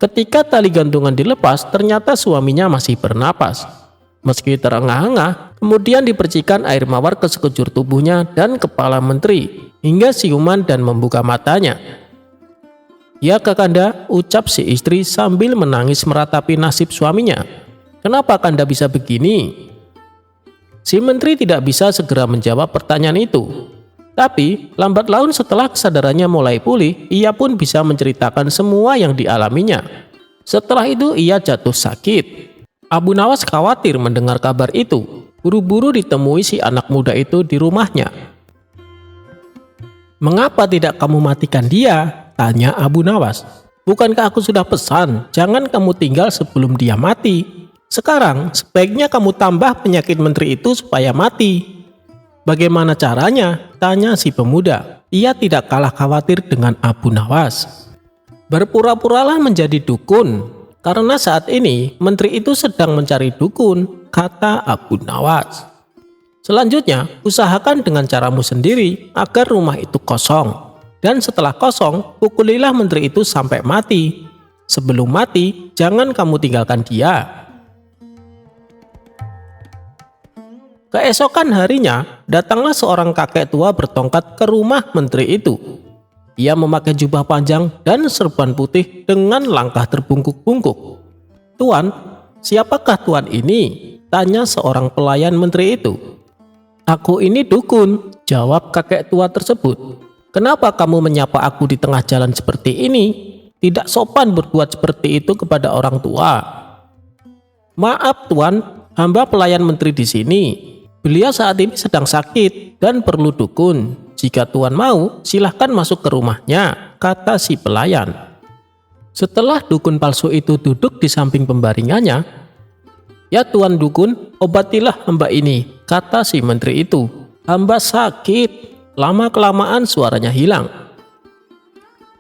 Ketika tali gantungan dilepas, ternyata suaminya masih bernapas. Meski terengah-engah, kemudian dipercikan air mawar ke sekujur tubuhnya dan kepala menteri hingga siuman dan membuka matanya. "Ya Kakanda," ucap si istri sambil menangis meratapi nasib suaminya. "Kenapa Kanda bisa begini?" Si menteri tidak bisa segera menjawab pertanyaan itu. Tapi lambat laun setelah kesadarannya mulai pulih, ia pun bisa menceritakan semua yang dialaminya. Setelah itu ia jatuh sakit. Abu Nawas khawatir mendengar kabar itu. Buru-buru ditemui si anak muda itu di rumahnya. "Mengapa tidak kamu matikan dia?" tanya Abu Nawas. "Bukankah aku sudah pesan, jangan kamu tinggal sebelum dia mati? Sekarang sebaiknya kamu tambah penyakit menteri itu supaya mati." "Bagaimana caranya?" tanya si pemuda. Ia tidak kalah khawatir dengan Abu Nawas. "Berpura-puralah menjadi dukun, karena saat ini menteri itu sedang mencari dukun," kata Abu Nawas. "Selanjutnya, usahakan dengan caramu sendiri agar rumah itu kosong. Dan setelah kosong, pukulilah menteri itu sampai mati. Sebelum mati, jangan kamu tinggalkan dia." Keesokan harinya, datanglah seorang kakek tua bertongkat ke rumah menteri itu. Ia memakai jubah panjang dan serban putih dengan langkah terbungkuk-bungkuk. "Tuan, siapakah tuan ini?" tanya seorang pelayan menteri itu. "Aku ini dukun," jawab kakek tua tersebut. "Kenapa kamu menyapa aku di tengah jalan seperti ini? Tidak sopan berbuat seperti itu kepada orang tua." "Maaf tuan, hamba pelayan menteri di sini. Beliau saat ini sedang sakit dan perlu dukun. Jika tuan mau, silahkan masuk ke rumahnya," kata si pelayan. Setelah dukun palsu itu duduk di samping pembaringannya, "Ya tuan dukun, obatilah hamba ini," kata si menteri itu. "Hamba sakit." Lama-kelamaan suaranya hilang.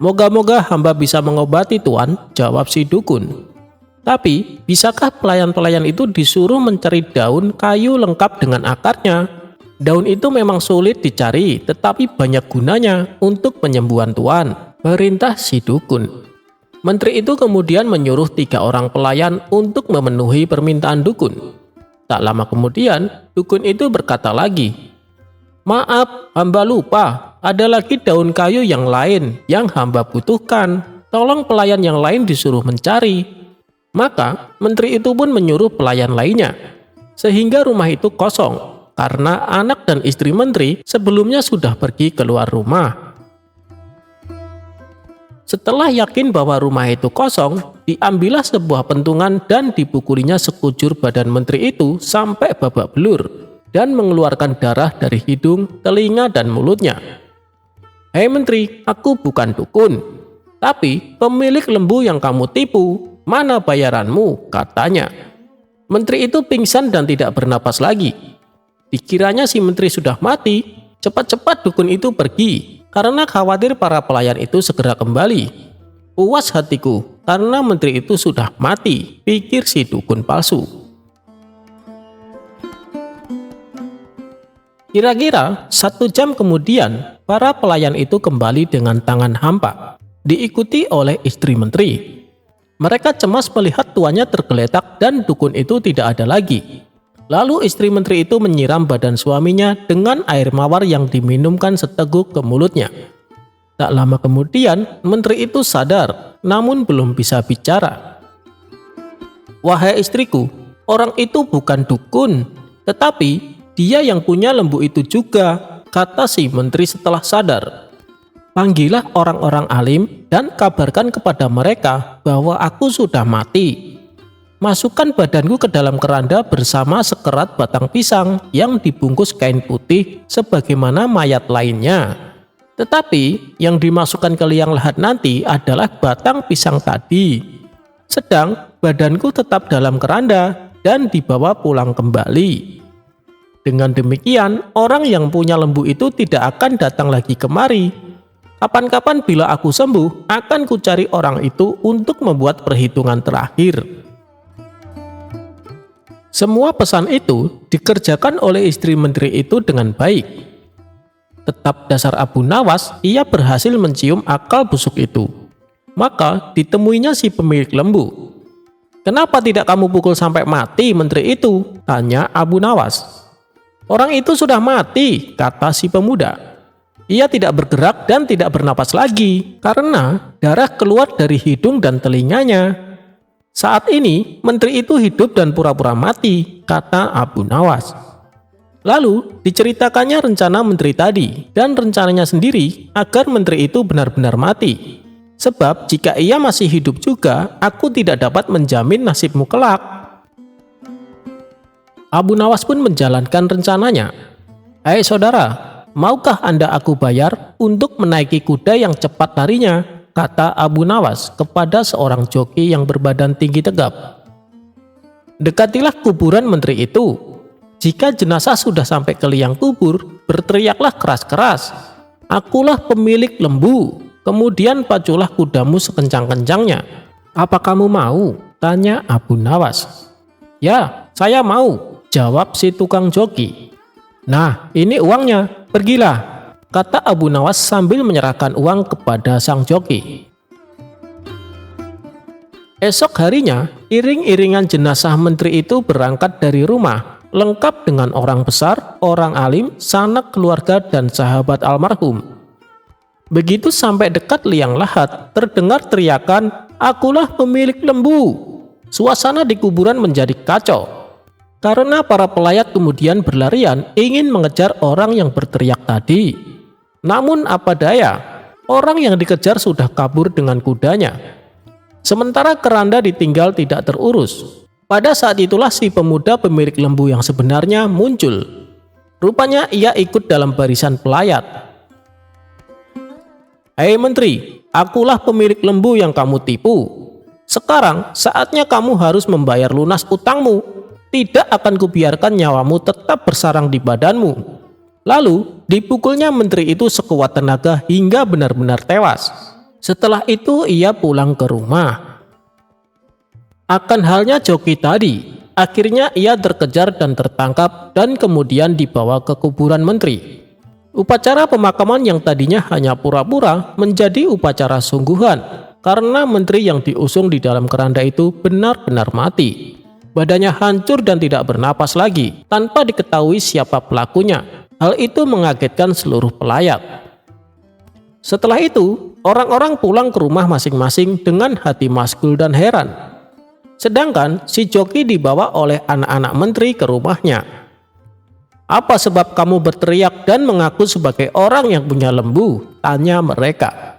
"Moga-moga hamba bisa mengobati tuan," jawab si dukun. "Tapi bisakah pelayan-pelayan itu disuruh mencari daun kayu lengkap dengan akarnya? Daun itu memang sulit dicari, tetapi banyak gunanya untuk penyembuhan tuan," perintah si dukun. Menteri itu kemudian menyuruh 3 orang pelayan untuk memenuhi permintaan dukun. Tak lama kemudian, dukun itu berkata lagi, "Maaf, hamba lupa, ada lagi daun kayu yang lain yang hamba butuhkan. Tolong pelayan yang lain disuruh mencari." Maka menteri itu pun menyuruh pelayan lainnya, sehingga rumah itu kosong karena anak dan istri menteri sebelumnya sudah pergi keluar rumah. Setelah yakin bahwa rumah itu kosong, diambillah sebuah pentungan dan dipukulinya sekujur badan menteri itu sampai babak belur dan mengeluarkan darah dari hidung, telinga, dan mulutnya. "Hei menteri, aku bukan dukun, tapi pemilik lembu yang kamu tipu. Mana bayaranmu?" katanya. Menteri itu pingsan dan tidak bernapas lagi. Dikiranya si menteri sudah mati, cepat-cepat dukun itu pergi karena khawatir para pelayan itu segera kembali. "Puas hatiku karena menteri itu sudah mati," pikir si dukun palsu. Kira-kira 1 jam kemudian, para pelayan itu kembali dengan tangan hampa, diikuti oleh istri menteri. Mereka cemas melihat tuannya tergeletak dan dukun itu tidak ada lagi. Lalu istri menteri itu menyiram badan suaminya dengan air mawar yang diminumkan seteguk ke mulutnya. Tak lama kemudian, menteri itu sadar, namun belum bisa bicara. "Wahai istriku, orang itu bukan dukun, tetapi dia yang punya lembu itu juga," kata si menteri setelah sadar. "Panggillah orang-orang alim dan kabarkan kepada mereka bahwa aku sudah mati. Masukkan badanku ke dalam keranda bersama sekerat batang pisang yang dibungkus kain putih sebagaimana mayat lainnya. Tetapi yang dimasukkan ke liang lahat nanti adalah batang pisang tadi. Sedang badanku tetap dalam keranda dan dibawa pulang kembali. Dengan demikian, orang yang punya lembu itu tidak akan datang lagi kemari. Kapan-kapan bila aku sembuh, akan kucari orang itu untuk membuat perhitungan terakhir." Semua pesan itu dikerjakan oleh istri menteri itu dengan baik. Tetap dasar Abu Nawas, ia berhasil mencium akal busuk itu. Maka ditemuinya si pemilik lembu. "Kenapa tidak kamu pukul sampai mati menteri itu?" tanya Abu Nawas. "Orang itu sudah mati," kata si pemuda. "Ia tidak bergerak dan tidak bernapas lagi karena darah keluar dari hidung dan telinganya. Saat ini menteri itu hidup dan pura-pura mati," kata Abu Nawas. Lalu diceritakannya rencana menteri tadi dan rencananya sendiri agar menteri itu benar-benar mati. "Sebab jika ia masih hidup juga, aku tidak dapat menjamin nasibmu kelak." Abu Nawas pun menjalankan rencananya. "Hai saudara, maukah Anda aku bayar untuk menaiki kuda yang cepat larinya?" kata Abu Nawas kepada seorang joki yang berbadan tinggi tegap. "Dekatilah kuburan menteri itu. Jika jenazah sudah sampai ke liang kubur, berteriaklah keras-keras, 'Akulah pemilik lembu.' Kemudian paculah kudamu sekencang-kencangnya. Apa kamu mau?" tanya Abu Nawas. "Ya, saya mau," jawab si tukang joki. "Nah, ini uangnya, pergilah," kata Abu Nawas sambil menyerahkan uang kepada sang joki. Esok harinya, iring-iringan jenazah menteri itu berangkat dari rumah, lengkap dengan orang besar, orang alim, sanak keluarga, dan sahabat almarhum. Begitu sampai dekat liang lahat, terdengar teriakan, "Akulah pemilik lembu." Suasana di kuburan menjadi kacau, karena para pelayat kemudian berlarian ingin mengejar orang yang berteriak tadi. Namun apa daya, orang yang dikejar sudah kabur dengan kudanya. Sementara keranda ditinggal tidak terurus. Pada saat itulah si pemuda pemilik lembu yang sebenarnya muncul. Rupanya ia ikut dalam barisan pelayat. "Hei menteri, akulah pemilik lembu yang kamu tipu. Sekarang saatnya kamu harus membayar lunas utangmu. Tidak akan kubiarkan nyawamu tetap bersarang di badanmu." Lalu dipukulnya menteri itu sekuat tenaga hingga benar-benar tewas. Setelah itu ia pulang ke rumah. Akan halnya joki tadi, akhirnya ia terkejar dan tertangkap dan kemudian dibawa ke kuburan menteri. Upacara pemakaman yang tadinya hanya pura-pura menjadi upacara sungguhan. karena menteri yang diusung di dalam keranda itu benar-benar mati. Badannya hancur dan tidak bernapas lagi tanpa diketahui siapa pelakunya. Hal itu mengagetkan seluruh pelayat. Setelah itu, orang-orang pulang ke rumah masing-masing dengan hati masgul dan heran. Sedangkan si joki dibawa oleh anak-anak menteri ke rumahnya. "Apa sebab kamu berteriak dan mengaku sebagai orang yang punya lembu?" tanya mereka.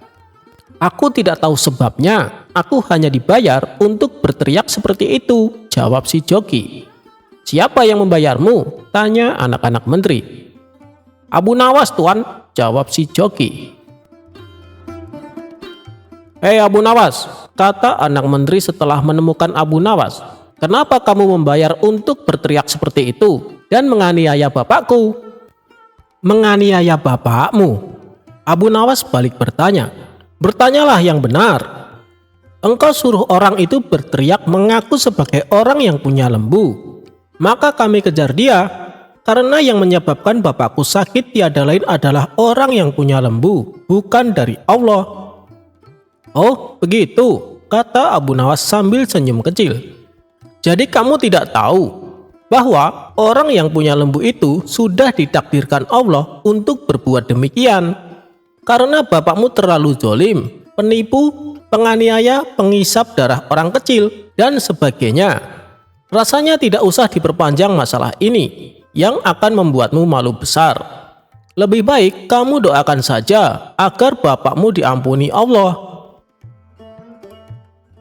"Aku tidak tahu sebabnya, aku hanya dibayar untuk berteriak seperti itu," jawab si joki. "Siapa yang membayarmu?" tanya anak-anak menteri. "Abu Nawas, Tuan," jawab si joki. "Hei Abu Nawas," kata anak menteri setelah menemukan Abu Nawas, "kenapa kamu membayar untuk berteriak seperti itu dan menganiaya bapakku?" "Menganiaya bapakmu?" Abu Nawas balik bertanya. "Bertanyalah yang benar. Engkau suruh orang itu berteriak mengaku sebagai orang yang punya lembu. Maka kami kejar dia, karena yang menyebabkan bapakku sakit tiada lain adalah orang yang punya lembu, bukan dari Allah." "Oh begitu," kata Abu Nawas sambil senyum kecil. "Jadi kamu tidak tahu bahwa orang yang punya lembu itu sudah ditakdirkan Allah untuk berbuat demikian, karena bapakmu terlalu zalim, penipu, penganiaya, pengisap darah orang kecil, dan sebagainya. Rasanya tidak usah diperpanjang masalah ini yang akan membuatmu malu besar. Lebih baik kamu doakan saja agar bapakmu diampuni Allah."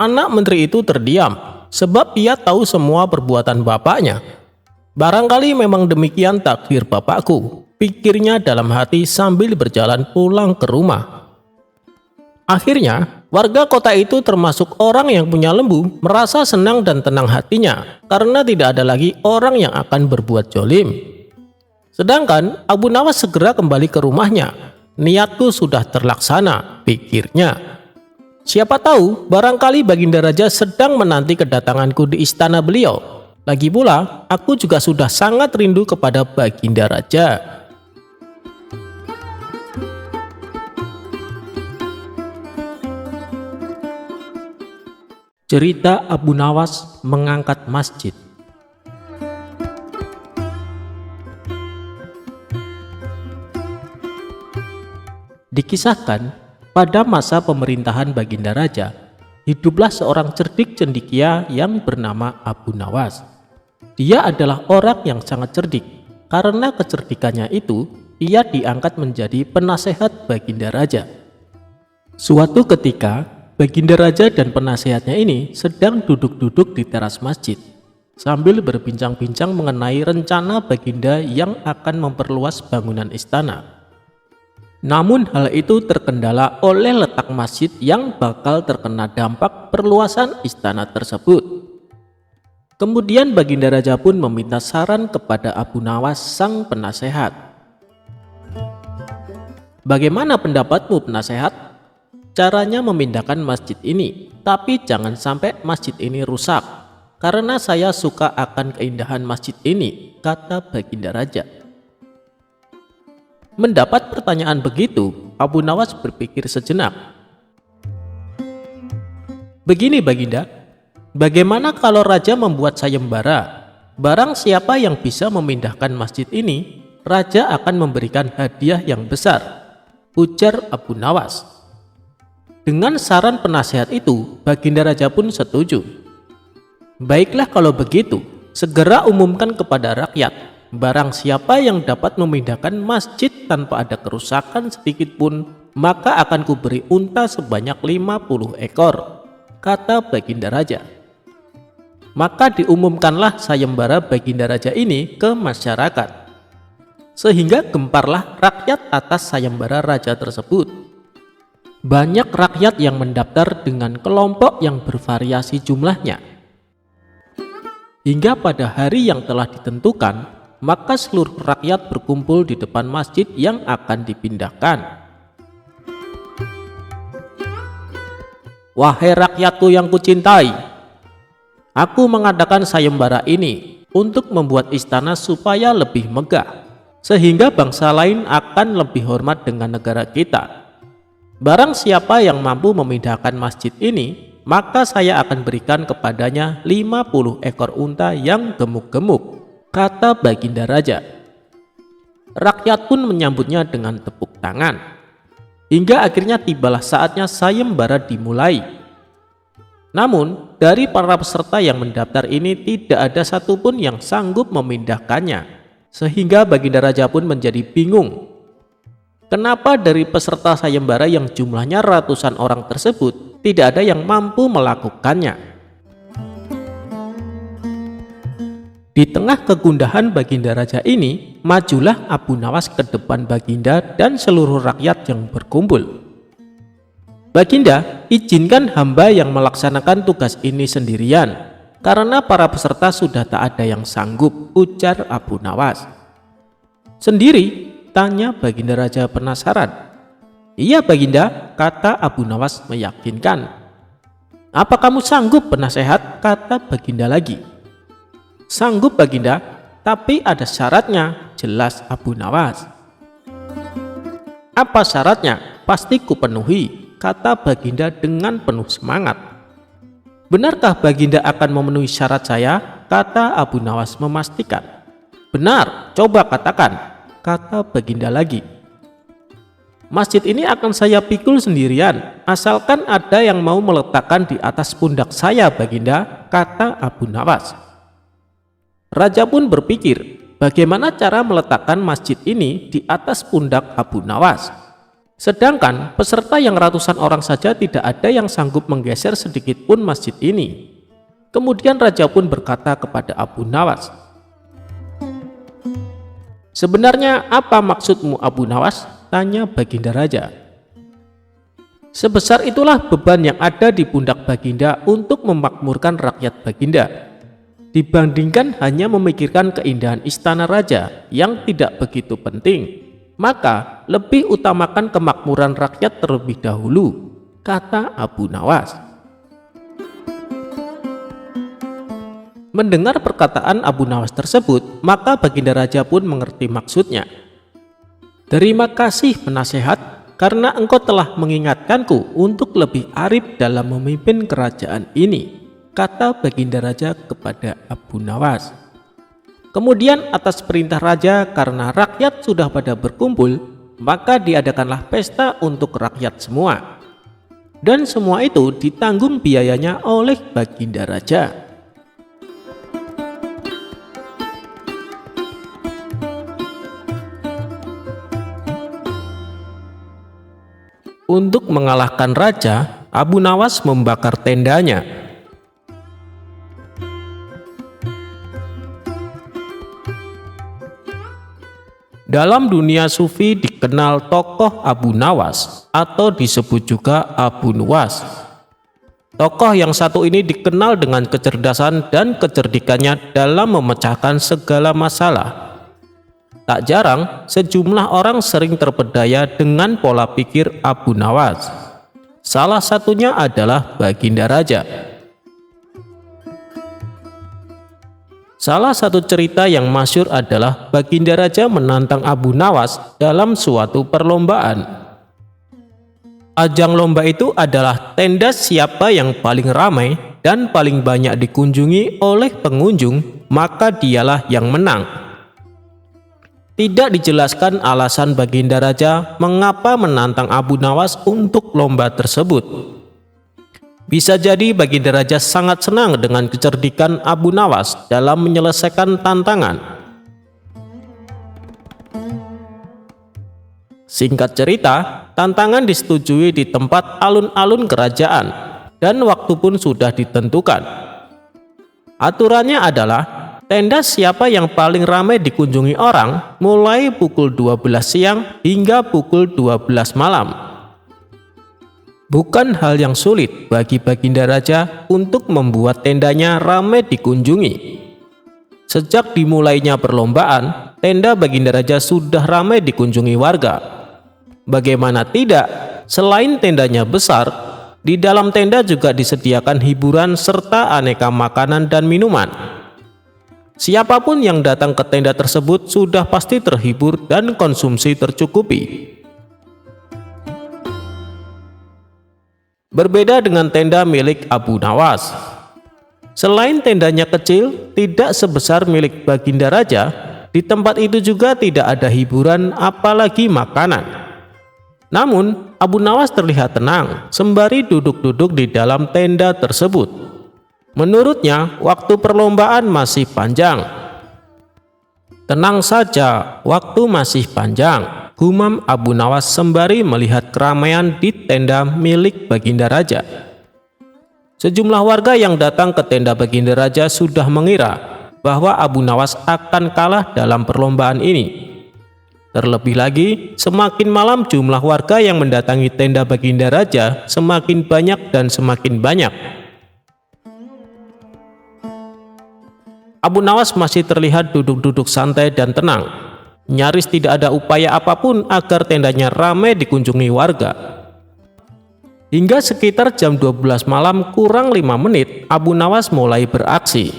Anak menteri itu terdiam, sebab ia tahu semua perbuatan bapaknya. "Barangkali memang demikian takdir bapakku," pikirnya dalam hati sambil berjalan pulang ke rumah. Akhirnya, warga kota itu termasuk orang yang punya lembu merasa senang dan tenang hatinya karena tidak ada lagi orang yang akan berbuat zalim. Sedangkan Abu Nawas segera kembali ke rumahnya. "Niatku sudah terlaksana," pikirnya. "Siapa tahu barangkali Baginda Raja sedang menanti kedatanganku di istana beliau. Lagi pula, aku juga sudah sangat rindu kepada Baginda Raja." Cerita Abu Nawas mengangkat masjid. Dikisahkan, pada masa pemerintahan Baginda Raja, hiduplah seorang cerdik cendekia yang bernama Abu Nawas. Dia adalah orang yang sangat cerdik. Karena kecerdikannya itu, ia diangkat menjadi penasehat Baginda Raja. Suatu ketika, Baginda Raja dan penasehatnya ini sedang duduk-duduk di teras masjid, sambil berbincang-bincang mengenai rencana Baginda yang akan memperluas bangunan istana. Namun hal itu terkendala oleh letak masjid yang bakal terkena dampak perluasan istana tersebut. Kemudian Baginda Raja pun meminta saran kepada Abu Nawas sang penasehat. "Bagaimana pendapatmu penasehat? Caranya memindahkan masjid ini, tapi jangan sampai masjid ini rusak, karena saya suka akan keindahan masjid ini," kata Baginda Raja. Mendapat pertanyaan begitu, Abu Nawas berpikir sejenak. "Begini Baginda, bagaimana kalau Raja membuat sayembara? Barang siapa yang bisa memindahkan masjid ini, Raja akan memberikan hadiah yang besar," ujar Abu Nawas. Dengan saran penasehat itu, Baginda Raja pun setuju. "Baiklah kalau begitu, segera umumkan kepada rakyat. Barang siapa yang dapat memindahkan masjid tanpa ada kerusakan sedikit pun, maka akan kuberi unta sebanyak 50 ekor, kata Baginda Raja. Maka diumumkanlah sayembara Baginda Raja ini ke masyarakat, sehingga gemparlah rakyat atas sayembara raja tersebut. Banyak rakyat yang mendaftar dengan kelompok yang bervariasi jumlahnya. Hingga pada hari yang telah ditentukan, maka seluruh rakyat berkumpul di depan masjid yang akan dipindahkan. Wahai rakyatku yang kucintai, aku mengadakan sayembara ini untuk membuat istana supaya lebih megah, sehingga bangsa lain akan lebih hormat dengan negara kita. Barang siapa yang mampu memindahkan masjid ini, maka saya akan berikan kepadanya 50 ekor unta yang gemuk-gemuk, kata Baginda Raja. Rakyat pun menyambutnya dengan tepuk tangan. Hingga akhirnya tibalah saatnya sayembara dimulai. Namun, dari para peserta yang mendaftar ini tidak ada satupun yang sanggup memindahkannya, sehingga Baginda Raja pun menjadi bingung. Kenapa dari peserta sayembara yang jumlahnya ratusan orang tersebut tidak ada yang mampu melakukannya? Di tengah kegundahan Baginda Raja ini, majulah Abu Nawas ke depan Baginda dan seluruh rakyat yang berkumpul. Baginda, izinkan hamba yang melaksanakan tugas ini sendirian, karena para peserta sudah tak ada yang sanggup, ujar Abu Nawas. Sendiri? Tanya Baginda Raja penasaran. Iya Baginda, kata Abu Nawas meyakinkan. Apa kamu sanggup penasehat? Kata Baginda lagi. Sanggup Baginda, tapi ada syaratnya, jelas Abu Nawas. Apa syaratnya? Pasti kupenuhi, kata Baginda dengan penuh semangat. Benarkah Baginda akan memenuhi syarat saya? Kata Abu Nawas memastikan. Benar, coba katakan, kata Baginda lagi. Masjid ini akan saya pikul sendirian, asalkan ada yang mau meletakkan di atas pundak saya Baginda, kata Abu Nawas. Raja pun berpikir, bagaimana cara meletakkan masjid ini di atas pundak Abu Nawas. Sedangkan peserta yang ratusan orang saja tidak ada yang sanggup menggeser sedikit pun masjid ini. Kemudian Raja pun berkata kepada Abu Nawas, sebenarnya apa maksudmu Abu Nawas? Tanya Baginda Raja. Sebesar itulah beban yang ada di pundak Baginda untuk memakmurkan rakyat Baginda, dibandingkan hanya memikirkan keindahan istana raja yang tidak begitu penting. Maka lebih utamakan kemakmuran rakyat terlebih dahulu, kata Abu Nawas. Mendengar perkataan Abu Nawas tersebut, maka Baginda Raja pun mengerti maksudnya. Terima kasih penasehat, karena engkau telah mengingatkanku untuk lebih arif dalam memimpin kerajaan ini, kata Baginda Raja kepada Abu Nawas. Kemudian atas perintah Raja, karena rakyat sudah pada berkumpul, maka diadakanlah pesta untuk rakyat semua. Dan semua itu ditanggung biayanya oleh Baginda Raja. Untuk mengalahkan Raja, Abu Nawas membakar tendanya. Dalam dunia sufi dikenal tokoh Abu Nawas atau disebut juga Abu Nuwas. Tokoh yang satu ini dikenal dengan kecerdasan dan kecerdikannya dalam memecahkan segala masalah. Tak jarang sejumlah orang sering terpedaya dengan pola pikir Abu Nawas. Salah satunya adalah Baginda Raja. Salah satu cerita yang masyhur adalah Baginda Raja menantang Abu Nawas dalam suatu perlombaan. Ajang lomba itu adalah tenda siapa yang paling ramai dan paling banyak dikunjungi oleh pengunjung, maka dialah yang menang. Tidak dijelaskan alasan Baginda Raja mengapa menantang Abu Nawas untuk lomba tersebut. Bisa jadi Baginda Raja sangat senang dengan kecerdikan Abu Nawas dalam menyelesaikan tantangan. Singkat cerita, tantangan disetujui di tempat alun-alun kerajaan dan waktu pun sudah ditentukan. Aturannya adalah tenda siapa yang paling ramai dikunjungi orang mulai pukul 12 siang hingga pukul 12 malam. Bukan hal yang sulit bagi Baginda Raja untuk membuat tendanya ramai dikunjungi. Sejak dimulainya perlombaan, tenda Baginda Raja sudah ramai dikunjungi warga. Bagaimana tidak, selain tendanya besar, di dalam tenda juga disediakan hiburan serta aneka makanan dan minuman. Siapapun yang datang ke tenda tersebut sudah pasti terhibur dan konsumsi tercukupi. Berbeda dengan tenda milik Abu Nawas. Selain tendanya kecil, tidak sebesar milik Baginda Raja, di tempat itu juga tidak ada hiburan apalagi makanan. Namun, Abu Nawas terlihat tenang sembari duduk-duduk di dalam tenda tersebut. Menurutnya, waktu perlombaan masih panjang. "Tenang saja, waktu masih panjang," gumam Abu Nawas sembari melihat keramaian di tenda milik Baginda Raja. Sejumlah warga yang datang ke tenda Baginda Raja sudah mengira bahwa Abu Nawas akan kalah dalam perlombaan ini. Terlebih lagi, semakin malam jumlah warga yang mendatangi tenda Baginda Raja semakin banyak dan semakin banyak. Abu Nawas masih terlihat duduk-duduk santai dan tenang. Nyaris tidak ada upaya apapun agar tendanya ramai dikunjungi warga. Hingga sekitar jam 12 malam kurang 5 menit, Abu Nawas mulai beraksi.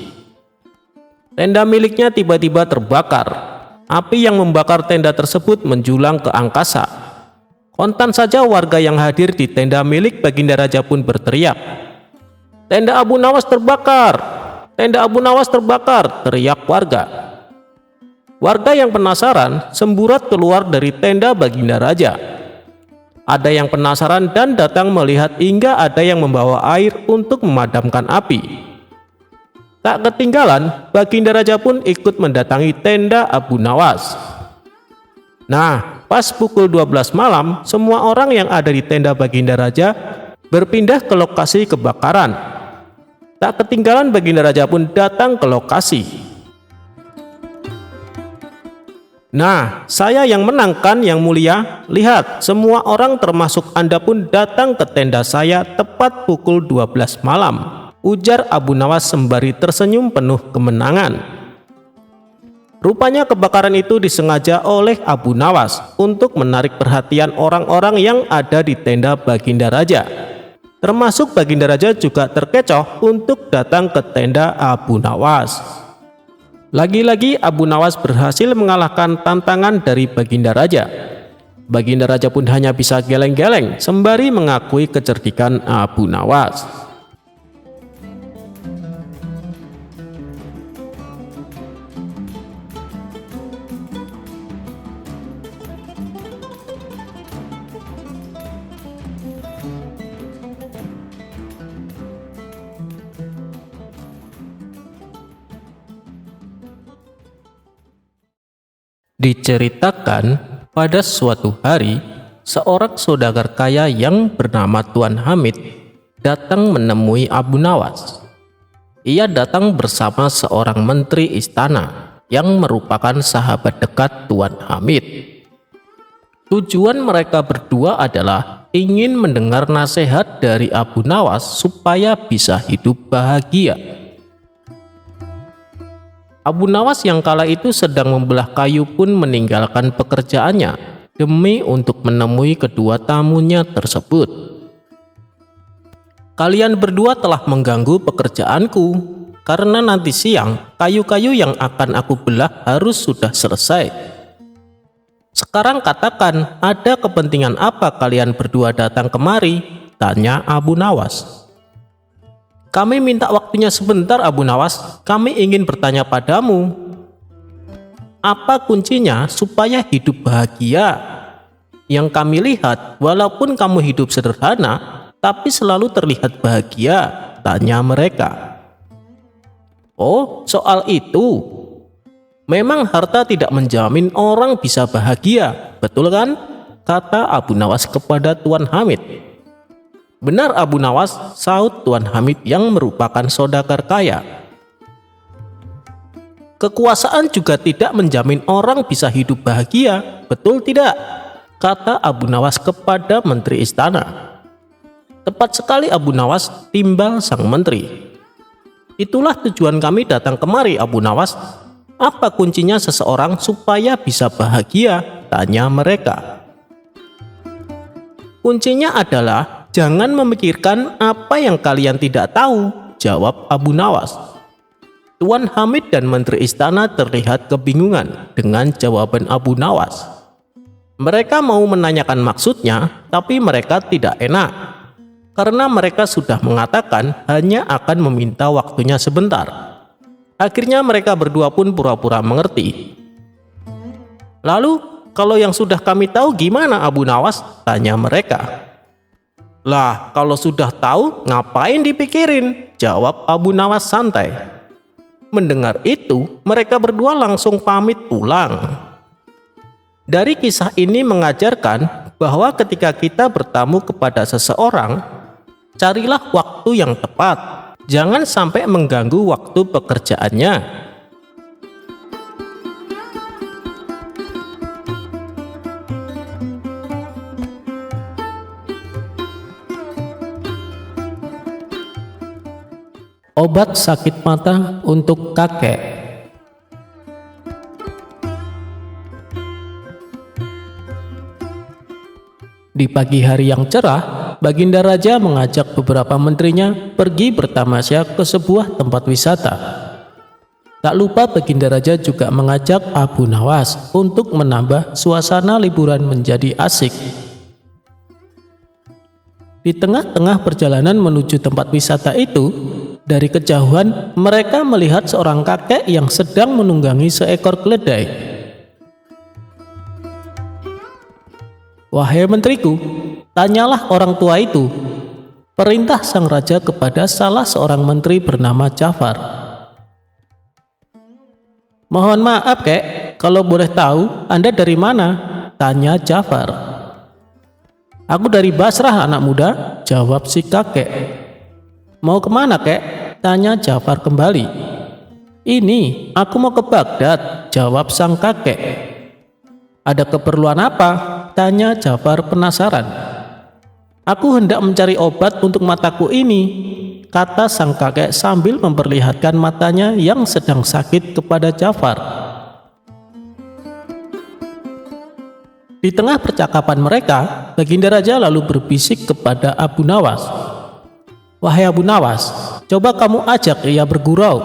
Tenda miliknya tiba-tiba terbakar. Api yang membakar tenda tersebut menjulang ke angkasa. Kontan saja warga yang hadir di tenda milik Baginda Raja pun berteriak, "Tenda Abu Nawas terbakar! Tenda Abu Nawas terbakar!" teriak warga. Warga yang penasaran semburat keluar dari tenda Baginda Raja. Ada yang penasaran dan datang melihat hingga ada yang membawa air untuk memadamkan api. Tak ketinggalan, Baginda Raja pun ikut mendatangi tenda Abu Nawas. Nah, pas pukul 12 malam, semua orang yang ada di tenda Baginda Raja berpindah ke lokasi kebakaran. Tak ketinggalan, Baginda Raja pun datang ke lokasi. "Nah, saya yang menang kan yang mulia? Lihat, semua orang termasuk Anda pun datang ke tenda saya tepat pukul 12 malam, ujar Abu Nawas sembari tersenyum penuh kemenangan. Rupanya kebakaran itu disengaja oleh Abu Nawas untuk menarik perhatian orang-orang yang ada di tenda Baginda Raja. Termasuk Baginda Raja juga terkecoh untuk datang ke tenda Abu Nawas. Lagi-lagi Abu Nawas berhasil mengalahkan tantangan dari Baginda Raja. Baginda Raja pun hanya bisa geleng-geleng sembari mengakui kecerdikan Abu Nawas. Diceritakan pada suatu hari, seorang saudagar kaya yang bernama Tuan Hamid datang menemui Abu Nawas. Ia datang bersama seorang menteri istana yang merupakan sahabat dekat Tuan Hamid. Tujuan mereka berdua adalah ingin mendengar nasihat dari Abu Nawas supaya bisa hidup bahagia. Abu Nawas yang kala itu sedang membelah kayu pun meninggalkan pekerjaannya demi untuk menemui kedua tamunya tersebut. "Kalian berdua telah mengganggu pekerjaanku, karena nanti siang kayu-kayu yang akan aku belah harus sudah selesai. Sekarang katakan, ada kepentingan apa kalian berdua datang kemari?" tanya Abu Nawas. "Kami minta waktunya sebentar Abu Nawas, kami ingin bertanya padamu. Apa kuncinya supaya hidup bahagia? Yang kami lihat, walaupun kamu hidup sederhana, tapi selalu terlihat bahagia," tanya mereka. "Oh, soal itu. Memang harta tidak menjamin orang bisa bahagia, betul kan?" kata Abu Nawas kepada Tuan Hamid. "Benar Abu Nawas," sahut Tuan Hamid yang merupakan saudagar kaya. "Kekuasaan juga tidak menjamin orang bisa hidup bahagia, betul tidak?" kata Abu Nawas kepada menteri istana. "Tepat sekali Abu Nawas," timbal sang menteri. "Itulah tujuan kami datang kemari Abu Nawas. Apa kuncinya seseorang supaya bisa bahagia?" tanya mereka. "Kuncinya adalah jangan memikirkan apa yang kalian tidak tahu," jawab Abu Nawas. Tuan Hamid dan menteri istana terlihat kebingungan dengan jawaban Abu Nawas. Mereka mau menanyakan maksudnya, tapi mereka tidak enak. karena mereka sudah mengatakan hanya akan meminta waktunya sebentar. Akhirnya mereka berdua pun pura-pura mengerti. "Lalu, kalau yang sudah kami tahu gimana Abu Nawas?" tanya mereka. "Lah, kalau sudah tahu ngapain dipikirin?" jawab Abu Nawas santai. Mendengar itu, mereka berdua langsung pamit pulang. Dari kisah ini mengajarkan bahwa ketika kita bertamu kepada seseorang, carilah waktu yang tepat. Jangan sampai mengganggu waktu pekerjaannya. Obat sakit mata untuk kakek. Di pagi hari yang cerah, Baginda Raja mengajak beberapa menterinya pergi bertamasya ke sebuah tempat wisata. Tak lupa Baginda Raja juga mengajak Abu Nawas untuk menambah suasana liburan menjadi asik. Di tengah-tengah perjalanan menuju tempat wisata itu, dari kejauhan mereka melihat seorang kakek yang sedang menunggangi seekor keledai. "Wahai menteriku," tanyalah orang tua itu, perintah sang raja kepada salah seorang menteri bernama Ja'far. "Mohon maaf kek, kalau boleh tahu Anda dari mana?" tanya Ja'far. "Aku dari Basrah anak muda," jawab si kakek. "Mau kemana kek?" tanya Ja'far kembali. "Ini, aku mau ke Baghdad," jawab sang kakek. "Ada keperluan apa?" tanya Ja'far penasaran. "Aku hendak mencari obat untuk mataku ini," kata sang kakek sambil memperlihatkan matanya yang sedang sakit kepada Ja'far. Di tengah percakapan mereka, Baginda Raja lalu berbisik kepada Abu Nawas. "Wahai Abu Nawas, coba kamu ajak ia bergurau."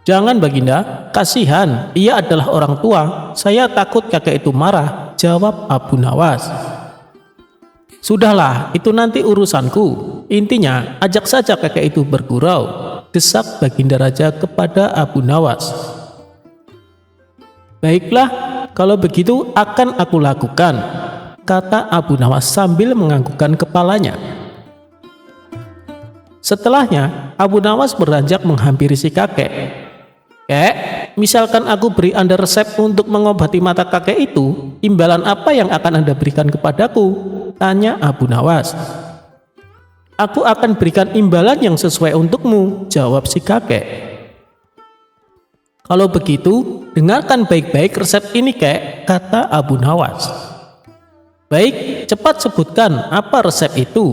"Jangan Baginda, kasihan, ia adalah orang tua, saya takut kakek itu marah," jawab Abu Nawas. "Sudahlah, itu nanti urusanku. Intinya, ajak saja kakek itu bergurau," desak Baginda Raja kepada Abu Nawas. "Baiklah, kalau begitu akan aku lakukan," kata Abu Nawas sambil menganggukkan kepalanya. Setelahnya, Abu Nawas beranjak menghampiri si kakek. "Kek, misalkan aku beri Anda resep untuk mengobati mata kakek itu, imbalan apa yang akan Anda berikan kepadaku?" tanya Abu Nawas. "Aku akan berikan imbalan yang sesuai untukmu," jawab si kakek. "Kalau begitu, dengarkan baik-baik resep ini kek," kata Abu Nawas. "Baik, cepat sebutkan apa resep itu,"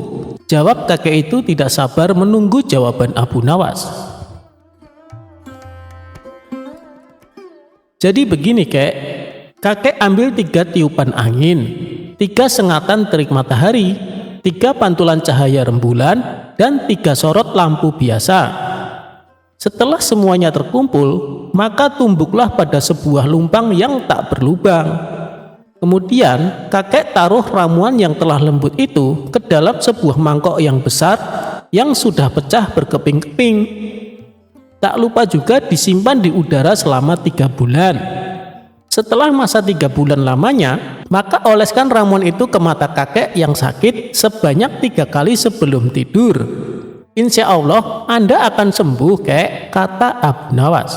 jawab kakek itu tidak sabar menunggu jawaban Abu Nawas. "Jadi begini kek, kakek ambil 3 tiupan angin, 3 sengatan terik matahari, 3 pantulan cahaya rembulan, dan 3 sorot lampu biasa. Setelah semuanya terkumpul, maka tumbuklah pada sebuah lumpang yang tak berlubang. Kemudian kakek taruh ramuan yang telah lembut itu ke dalam sebuah mangkok yang besar yang sudah pecah berkeping-keping. Tak lupa juga disimpan di udara selama 3 bulan. Setelah masa 3 bulan lamanya, maka oleskan ramuan itu ke mata kakek yang sakit sebanyak 3 kali sebelum tidur. Insya Allah Anda akan sembuh kek," kata Abu Nawas.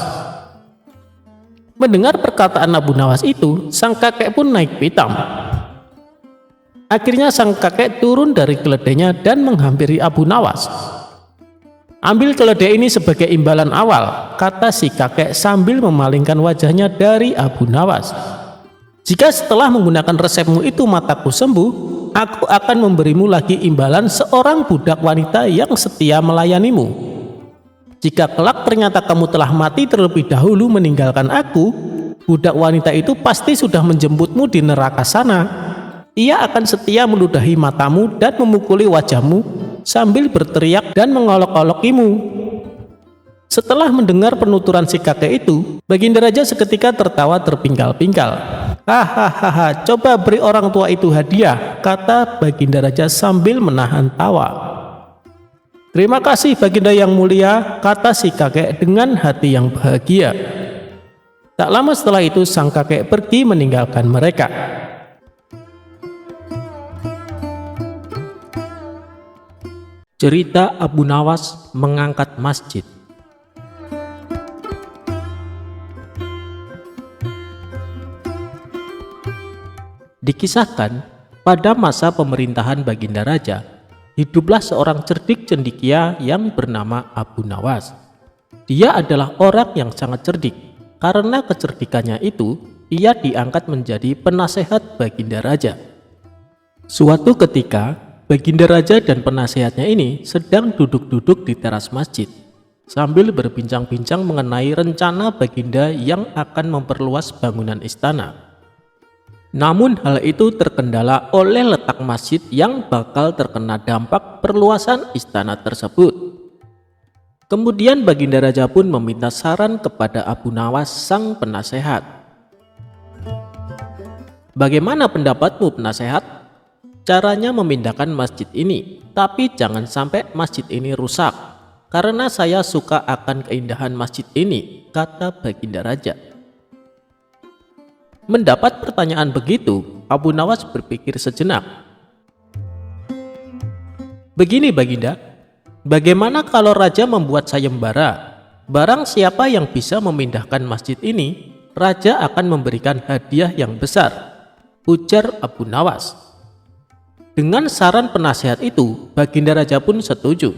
Mendengar perkataan Abu Nawas itu, sang kakek pun naik pitam. Akhirnya sang kakek turun dari keledainya dan menghampiri Abu Nawas. "Ambil keledai ini sebagai imbalan awal," kata si kakek sambil memalingkan wajahnya dari Abu Nawas. "Jika setelah menggunakan resepmu itu mataku sembuh, aku akan memberimu lagi imbalan seorang budak wanita yang setia melayanimu. Jika kelak ternyata kamu telah mati terlebih dahulu meninggalkan aku, budak wanita itu pasti sudah menjemputmu di neraka sana. Ia akan setia meludahi matamu dan memukuli wajahmu sambil berteriak dan mengolok-olokimu. Setelah mendengar penuturan si kakek itu, Baginda Raja seketika tertawa terpingkal-pingkal. Hahaha, coba beri orang tua itu hadiah, kata Baginda Raja sambil menahan tawa. Terima kasih Baginda yang mulia, kata si kakek dengan hati yang bahagia. Tak lama setelah itu sang kakek pergi meninggalkan mereka. Cerita Abu Nawas mengangkat masjid. Dikisahkan, pada masa pemerintahan Baginda Raja, hiduplah seorang cerdik cendekia yang bernama Abu Nawas. Dia adalah orang yang sangat cerdik. Karena kecerdikannya itu, ia diangkat menjadi penasehat Baginda Raja. Suatu ketika, Baginda Raja dan penasehatnya ini sedang duduk-duduk di teras masjid, sambil berbincang-bincang mengenai rencana Baginda yang akan memperluas bangunan istana. Namun hal itu terkendala oleh letak masjid yang bakal terkena dampak perluasan istana tersebut. Kemudian Baginda Raja pun meminta saran kepada Abu Nawas sang penasehat. Bagaimana pendapatmu penasehat? Caranya memindahkan masjid ini, tapi jangan sampai masjid ini rusak, karena saya suka akan keindahan masjid ini, kata Baginda Raja. Mendapat pertanyaan begitu, Abu Nawas berpikir sejenak. Begini Baginda, bagaimana kalau Raja membuat sayembara? Barang siapa yang bisa memindahkan masjid ini, Raja akan memberikan hadiah yang besar, ujar Abu Nawas. Dengan saran penasehat itu, Baginda Raja pun setuju.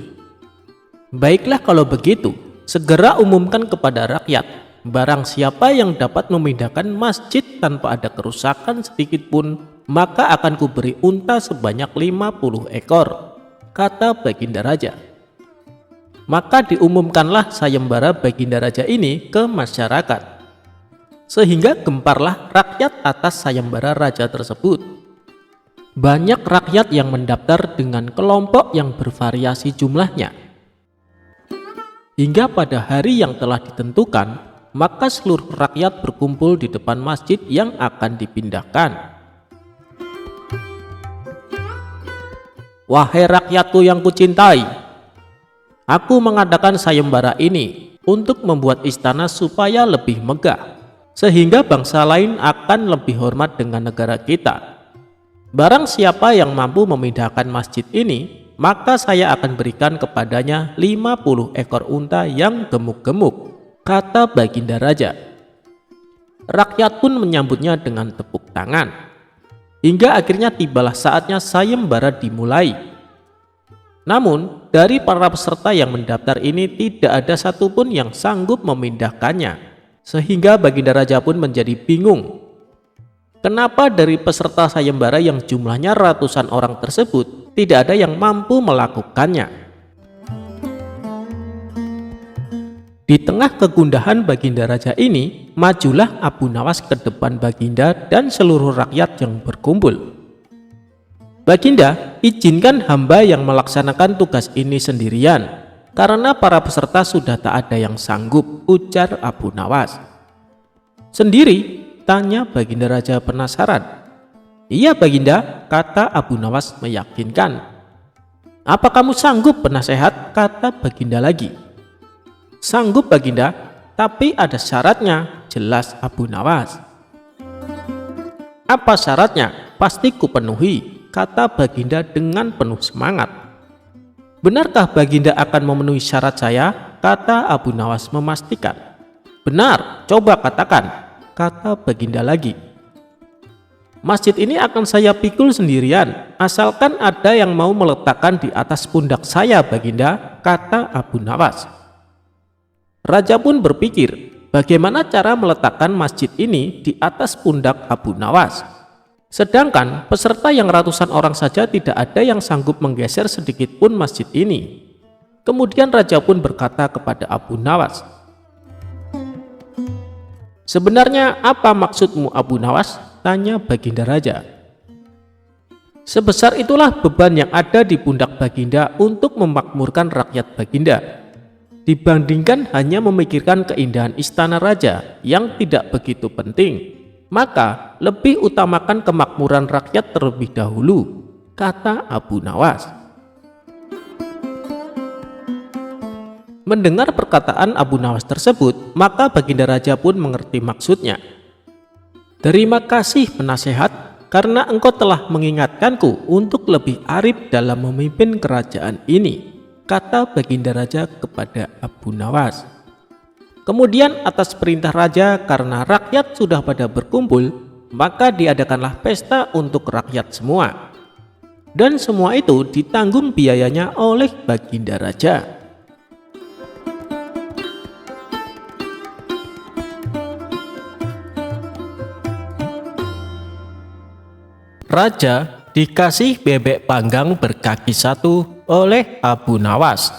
Baiklah kalau begitu, segera umumkan kepada rakyat. Barang siapa yang dapat memindahkan masjid tanpa ada kerusakan sedikit pun, maka akan kuberi unta sebanyak 50 ekor, kata Baginda Raja. Maka diumumkanlah sayembara Baginda Raja ini ke masyarakat. Sehingga gemparlah rakyat atas sayembara Raja tersebut. Banyak rakyat yang mendaftar dengan kelompok yang bervariasi jumlahnya. Hingga pada hari yang telah ditentukan, maka seluruh rakyat berkumpul di depan masjid yang akan dipindahkan. Wahai rakyatku yang kucintai, aku mengadakan sayembara ini untuk membuat istana supaya lebih megah, sehingga bangsa lain akan lebih hormat dengan negara kita. Barang siapa yang mampu memindahkan masjid ini, maka saya akan berikan kepadanya 50 ekor unta yang gemuk-gemuk, kata Baginda Raja. Rakyat pun menyambutnya dengan tepuk tangan. Hingga akhirnya tibalah saatnya sayembara dimulai. Namun, dari para peserta yang mendaftar ini tidak ada satupun yang sanggup memindahkannya. Sehingga Baginda Raja pun menjadi bingung. Kenapa dari peserta sayembara yang jumlahnya ratusan orang tersebut tidak ada yang mampu melakukannya? Di tengah kegundahan Baginda Raja ini, majulah Abu Nawas ke depan Baginda dan seluruh rakyat yang berkumpul. Baginda, izinkan hamba yang melaksanakan tugas ini sendirian, karena para peserta sudah tak ada yang sanggup, ujar Abu Nawas. Sendiri? Tanya Baginda Raja penasaran. Iya Baginda, kata Abu Nawas meyakinkan. Apa kamu sanggup penasehat? Kata Baginda lagi. Sanggup Baginda, tapi ada syaratnya, jelas Abu Nawas. Apa syaratnya? Pasti kupenuhi, kata Baginda dengan penuh semangat. Benarkah Baginda akan memenuhi syarat saya? Kata Abu Nawas memastikan. Benar, coba katakan, kata Baginda lagi. Masjid ini akan saya pikul sendirian, asalkan ada yang mau meletakkan di atas pundak saya Baginda, kata Abu Nawas. Raja pun berpikir, bagaimana cara meletakkan masjid ini di atas pundak Abu Nawas. Sedangkan peserta yang ratusan orang saja tidak ada yang sanggup menggeser sedikit pun masjid ini. Kemudian Raja pun berkata kepada Abu Nawas, sebenarnya apa maksudmu Abu Nawas? Tanya Baginda Raja. Sebesar itulah beban yang ada di pundak Baginda untuk memakmurkan rakyat Baginda. dibandingkan hanya memikirkan keindahan istana raja yang tidak begitu penting. Maka lebih utamakan kemakmuran rakyat terlebih dahulu, kata Abu Nawas. Mendengar perkataan Abu Nawas tersebut, maka Baginda Raja pun mengerti maksudnya. Terima kasih penasehat, karena engkau telah mengingatkanku untuk lebih arif dalam memimpin kerajaan ini, kata Baginda Raja kepada Abu Nawas. Kemudian atas perintah raja, karena rakyat sudah pada berkumpul, maka diadakanlah pesta untuk rakyat semua. Dan semua itu ditanggung biayanya oleh Baginda Raja. Raja dikasih bebek panggang berkaki 1 oleh Abu Nawas.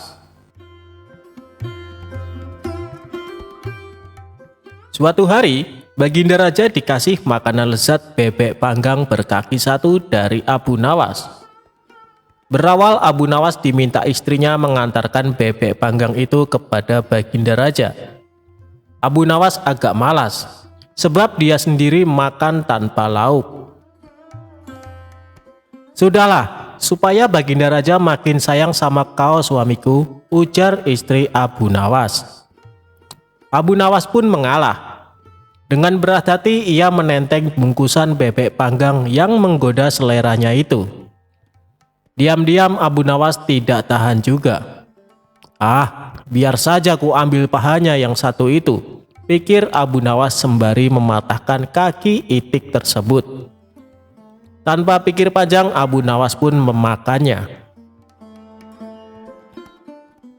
Suatu hari, Baginda Raja dikasih makanan lezat bebek panggang berkaki 1 dari Abu Nawas. Berawal Abu Nawas diminta istrinya mengantarkan bebek panggang itu kepada Baginda Raja. Abu Nawas agak malas, sebab dia sendiri makan tanpa lauk. Sudahlah, supaya Baginda Raja makin sayang sama kau suamiku, ujar istri Abu Nawas. Abu Nawas pun mengalah. Dengan berat hati ia menenteng bungkusan bebek panggang yang menggoda seleranya itu. Diam-diam Abu Nawas tidak tahan juga. Biar saja ku ambil pahanya yang satu itu, pikir Abu Nawas sembari mematahkan kaki itik tersebut. Tanpa pikir panjang, Abu Nawas pun memakannya.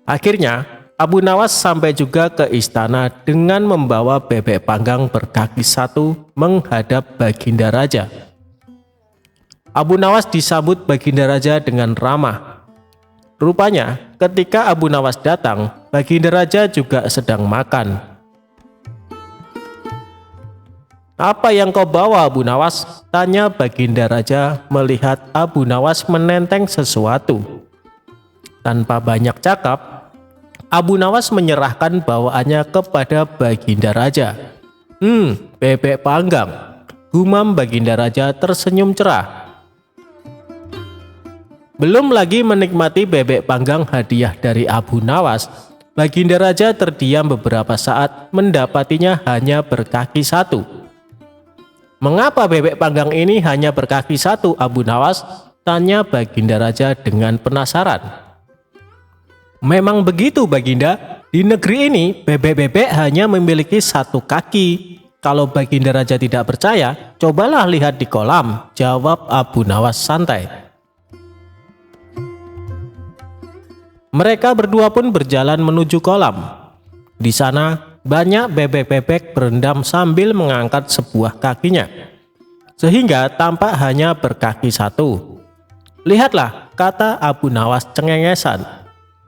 Akhirnya Abu Nawas sampai juga ke istana dengan membawa bebek panggang berkaki 1 menghadap Baginda Raja. Abu Nawas disambut Baginda Raja dengan ramah. Rupanya ketika Abu Nawas datang, Baginda Raja juga sedang makan. Apa yang kau bawa, Abu Nawas? Tanya Baginda Raja melihat Abu Nawas menenteng sesuatu. Tanpa banyak cakap, Abu Nawas menyerahkan bawaannya kepada Baginda Raja. Bebek panggang, gumam Baginda Raja tersenyum cerah. Belum lagi menikmati bebek panggang hadiah dari Abu Nawas, Baginda Raja terdiam beberapa saat mendapatinya hanya berkaki 1. Mengapa bebek panggang ini hanya berkaki 1, Abu Nawas? Tanya Baginda Raja dengan penasaran. Memang begitu Baginda, di negeri ini bebek-bebek hanya memiliki 1 kaki. Kalau Baginda Raja tidak percaya, cobalah lihat di kolam, jawab Abu Nawas santai. Mereka berdua pun berjalan menuju kolam. Di sana banyak bebek-bebek berendam sambil mengangkat sebuah kakinya, sehingga tampak hanya berkaki 1. Lihatlah, kata Abu Nawas cengengesan.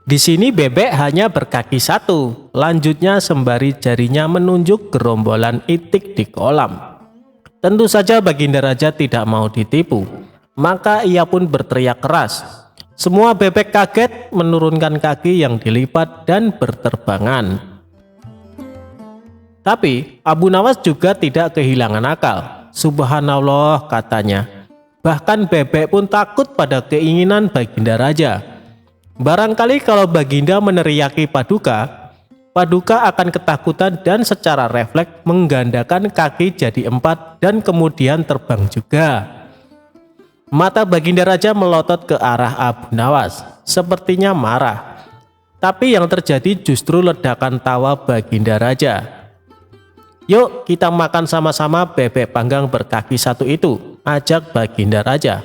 Di sini bebek hanya berkaki 1, lanjutnya sembari jarinya menunjuk gerombolan itik di kolam. Tentu saja Baginda Raja tidak mau ditipu, maka ia pun berteriak keras. Semua bebek kaget menurunkan kaki yang dilipat dan berterbangan. Tapi Abu Nawas juga tidak kehilangan akal. Subhanallah, katanya. Bahkan bebek pun takut pada keinginan Baginda Raja. Barangkali kalau Baginda meneriaki Paduka, Paduka akan ketakutan dan secara refleks menggandakan kaki jadi 4 dan kemudian terbang juga. Mata Baginda Raja melotot ke arah Abu Nawas, sepertinya marah. Tapi yang terjadi justru ledakan tawa Baginda Raja. Yuk kita makan sama-sama bebek panggang berkaki 1 itu, ajak Baginda Raja.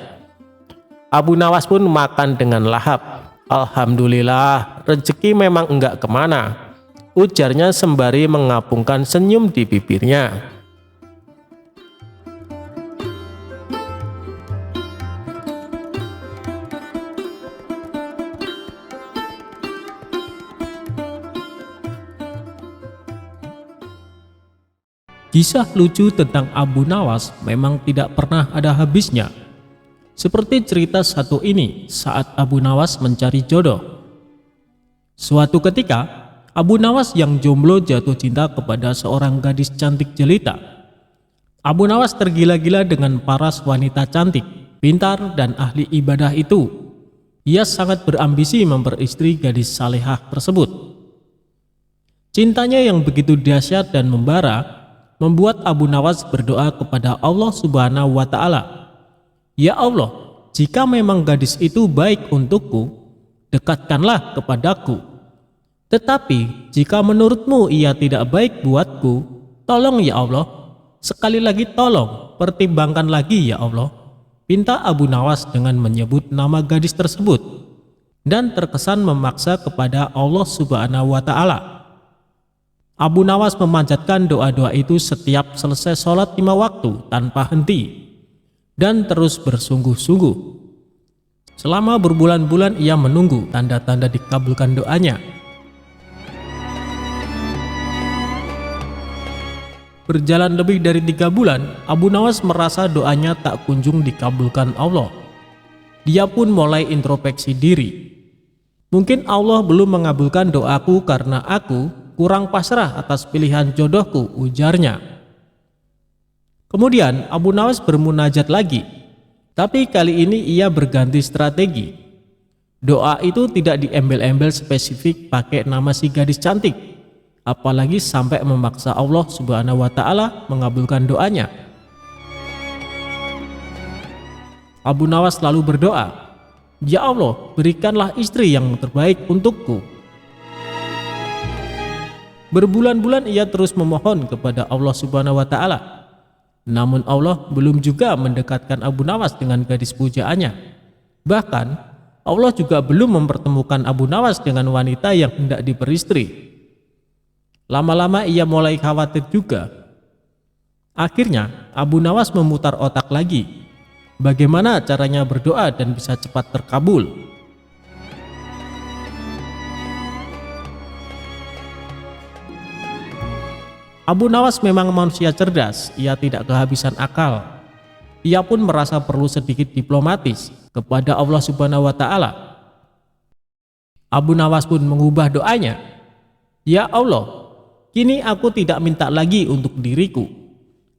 Abu Nawas pun makan dengan lahap. Alhamdulillah, rezeki memang enggak kemana, ujarnya sembari mengapungkan senyum di bibirnya. Kisah lucu tentang Abu Nawas memang tidak pernah ada habisnya. Seperti cerita satu ini saat Abu Nawas mencari jodoh. Suatu ketika, Abu Nawas yang jomblo jatuh cinta kepada seorang gadis cantik jelita. Abu Nawas tergila-gila dengan paras wanita cantik, pintar, dan ahli ibadah itu. Ia sangat berambisi memperistri gadis salehah tersebut. Cintanya yang begitu dahsyat dan membara membuat Abu Nawas berdoa kepada Allah Subhanahu wa Ta'ala, "Ya Allah, jika memang gadis itu baik untukku, dekatkanlah kepadaku. Tetapi jika menurutmu ia tidak baik buatku, tolong ya Allah, sekali lagi tolong, pertimbangkan lagi ya Allah," pinta Abu Nawas dengan menyebut nama gadis tersebut dan terkesan memaksa kepada Allah Subhanahu wa Ta'ala. Abu Nawas memanjatkan doa-doa itu setiap selesai sholat 5 waktu tanpa henti dan terus bersungguh-sungguh. Selama berbulan-bulan ia menunggu tanda-tanda dikabulkan doanya. Berjalan lebih dari 3 bulan, Abu Nawas merasa doanya tak kunjung dikabulkan Allah. Dia pun mulai introspeksi diri. Mungkin Allah belum mengabulkan doaku karena aku kurang pasrah atas pilihan jodohku, ujarnya. Kemudian Abu Nawas bermunajat lagi, tapi kali ini ia berganti strategi. Doa itu tidak diembel-embel spesifik pakai nama si gadis cantik, apalagi sampai memaksa Allah Subhanahu wa Ta'ala mengabulkan doanya. Abu Nawas lalu berdoa, "Ya Allah, berikanlah istri yang terbaik untukku." Berbulan-bulan ia terus memohon kepada Allah Subhanahu wa Ta'ala. Namun Allah belum juga mendekatkan Abu Nawas dengan gadis pujaannya. Bahkan Allah juga belum mempertemukan Abu Nawas dengan wanita yang hendak diperistri. Lama-lama ia mulai khawatir juga. Akhirnya Abu Nawas memutar otak lagi. Bagaimana caranya berdoa dan bisa cepat terkabul? Abu Nawas memang manusia cerdas, ia tidak kehabisan akal. Ia pun merasa perlu sedikit diplomatis kepada Allah Subhanahu wa Ta'ala. Abu Nawas pun mengubah doanya, "Ya Allah, kini aku tidak minta lagi untuk diriku.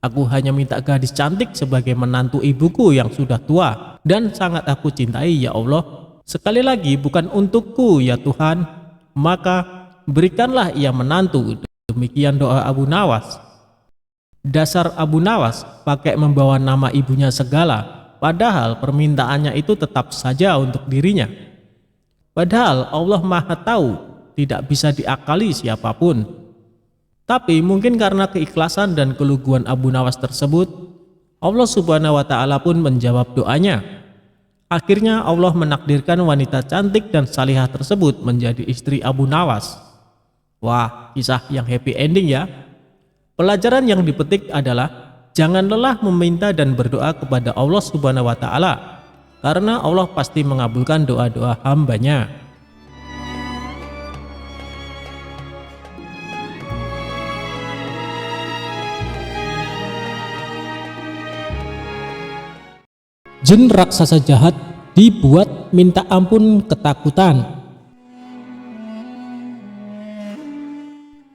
Aku hanya minta gadis cantik sebagai menantu ibuku yang sudah tua dan sangat aku cintai ya Allah. Sekali lagi bukan untukku ya Tuhan, maka berikanlah ia menantu." Demikian doa Abu Nawas. Dasar Abu Nawas pakai membawa nama ibunya segala, padahal permintaannya itu tetap saja untuk dirinya. Padahal Allah Maha Tahu, tidak bisa diakali siapapun. Tapi mungkin karena keikhlasan dan keluguan Abu Nawas tersebut, Allah Subhanahu wa Ta'ala pun menjawab doanya. Akhirnya Allah menakdirkan wanita cantik dan salihah tersebut menjadi istri Abu Nawas. Wah, kisah yang happy ending ya. Pelajaran yang dipetik adalah jangan lelah meminta dan berdoa kepada Allah Subhanahu wa Ta'ala, karena Allah pasti mengabulkan doa-doa hambanya. Jin raksasa jahat dibuat minta ampun ketakutan.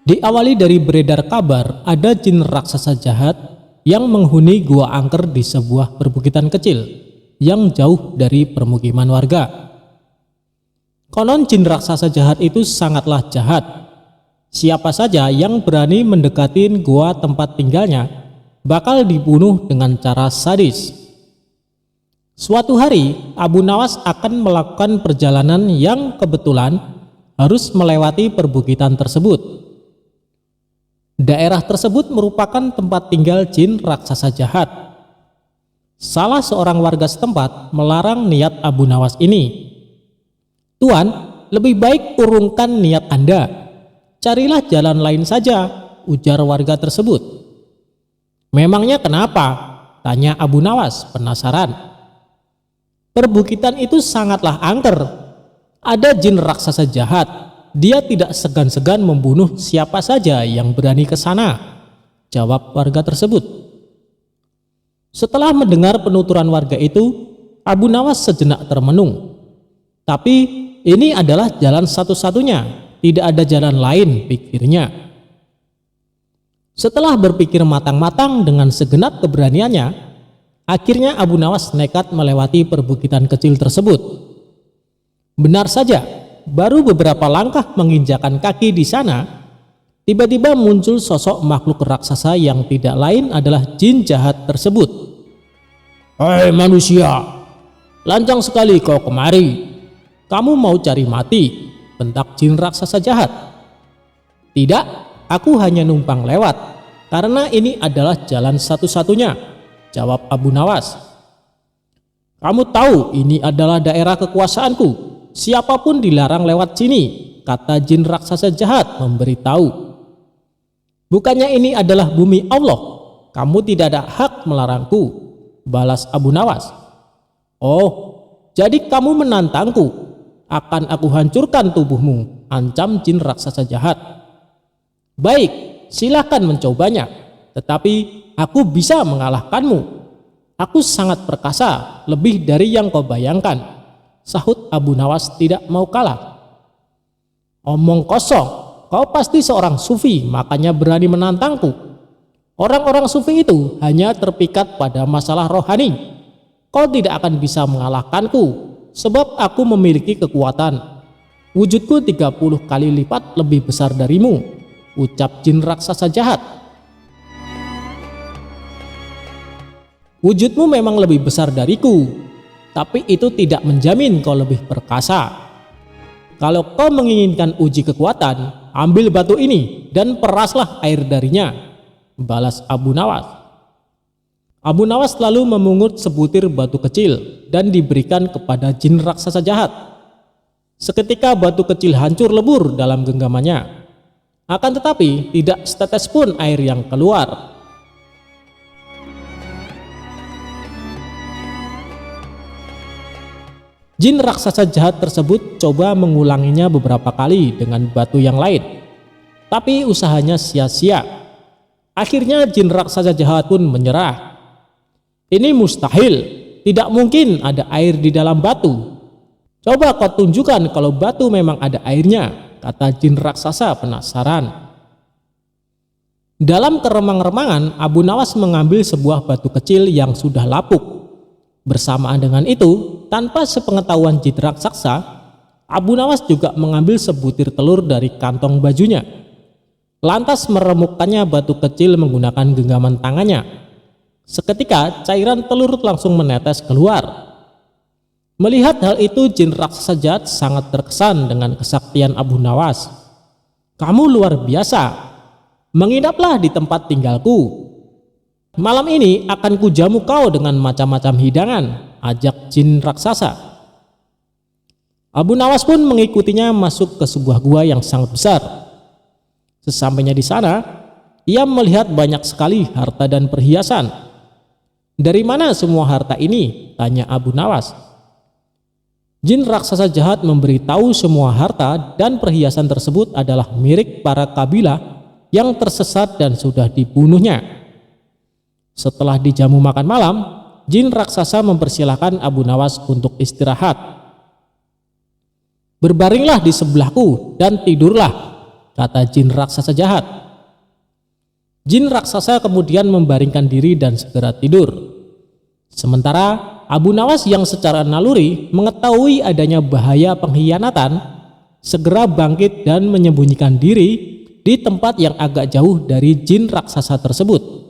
Diawali dari beredar kabar ada jin raksasa jahat yang menghuni gua angker di sebuah perbukitan kecil yang jauh dari permukiman warga. Konon jin raksasa jahat itu sangatlah jahat. Siapa saja yang berani mendekati gua tempat tinggalnya bakal dibunuh dengan cara sadis. Suatu hari Abu Nawas akan melakukan perjalanan yang kebetulan harus melewati perbukitan tersebut. Daerah tersebut merupakan tempat tinggal jin raksasa jahat. Salah seorang warga setempat melarang niat Abu Nawas ini. "Tuan, lebih baik urungkan niat Anda. Carilah jalan lain saja," ujar warga tersebut. "Memangnya kenapa?" tanya Abu Nawas penasaran. "Perbukitan itu sangatlah angker. Ada jin raksasa jahat. Dia tidak segan-segan membunuh siapa saja yang berani ke sana," jawab warga tersebut. Setelah mendengar penuturan warga itu, Abu Nawas sejenak termenung. Tapi ini adalah jalan satu-satunya. tidak ada jalan lain, pikirnya. Setelah berpikir matang-matang dengan segenap keberaniannya, akhirnya Abu Nawas nekat melewati perbukitan kecil tersebut. Benar saja, baru beberapa langkah menginjakan kaki di sana, tiba-tiba muncul sosok makhluk raksasa yang tidak lain adalah jin jahat tersebut. "Hei manusia, lancang sekali kau kemari. Kamu mau cari mati?" bentak jin raksasa jahat. "Tidak, aku hanya numpang lewat, karena ini adalah jalan satu-satunya," jawab Abu Nawas. "Kamu tahu ini adalah daerah kekuasaanku. Siapapun dilarang lewat sini," kata jin raksasa jahat memberitahu. "Bukannya ini adalah bumi Allah? Kamu tidak ada hak melarangku," balas Abu Nawas. "Oh, jadi kamu menantangku? Akan aku hancurkan tubuhmu," ancam jin raksasa jahat. "Baik, silakan mencobanya, tetapi aku bisa mengalahkanmu. Aku sangat perkasa, lebih dari yang kau bayangkan," sahut Abu Nawas tidak mau kalah. "Omong kosong, kau pasti seorang sufi, makanya berani menantangku. Orang-orang sufi itu hanya terpikat pada masalah rohani. Kau tidak akan bisa mengalahkanku, sebab aku memiliki kekuatan. Wujudku 30 kali lipat lebih besar darimu," ucap jin raksasa jahat. "Wujudmu memang lebih besar dariku, tapi itu tidak menjamin kau lebih perkasa. Kalau kau menginginkan uji kekuatan, ambil batu ini dan peraslah air darinya," balas Abu Nawas. Abu Nawas lalu memungut sebutir batu kecil dan diberikan kepada jin raksasa jahat. Seketika batu kecil hancur lebur dalam genggamannya. Akan tetapi tidak setetes pun air yang keluar. Jin raksasa jahat tersebut coba mengulanginya beberapa kali dengan batu yang lain, tapi usahanya sia-sia. Akhirnya jin raksasa jahat pun menyerah. "Ini mustahil, tidak mungkin ada air di dalam batu. Coba kau tunjukkan kalau batu memang ada airnya," kata jin raksasa penasaran. Dalam keremang-remangan, Abu Nawas mengambil sebuah batu kecil yang sudah lapuk. Bersamaan dengan itu, tanpa sepengetahuan jin raksasa, Abu Nawas juga mengambil sebutir telur dari kantong bajunya. Lantas meremukkannya batu kecil menggunakan genggaman tangannya. Seketika cairan telur langsung menetes keluar. Melihat hal itu, jin raksasa jahat sangat terkesan dengan kesaktian Abu Nawas. "Kamu luar biasa. Menginaplah di tempat tinggalku. Malam ini akan kujamu kau dengan macam-macam hidangan," ajak jin raksasa. Abu Nawas pun mengikutinya masuk ke sebuah gua yang sangat besar. Sesampainya di sana, ia melihat banyak sekali harta dan perhiasan. "Dari mana semua harta ini?" tanya Abu Nawas. Jin raksasa jahat memberitahu semua harta dan perhiasan tersebut adalah milik para kabilah yang tersesat dan sudah dibunuhnya. Setelah dijamu makan malam, jin raksasa mempersilahkan Abu Nawas untuk istirahat. "Berbaringlah di sebelahku dan tidurlah," kata jin raksasa jahat. Jin raksasa kemudian membaringkan diri dan segera tidur. Sementara Abu Nawas yang secara naluri mengetahui adanya bahaya pengkhianatan, segera bangkit dan menyembunyikan diri di tempat yang agak jauh dari jin raksasa tersebut.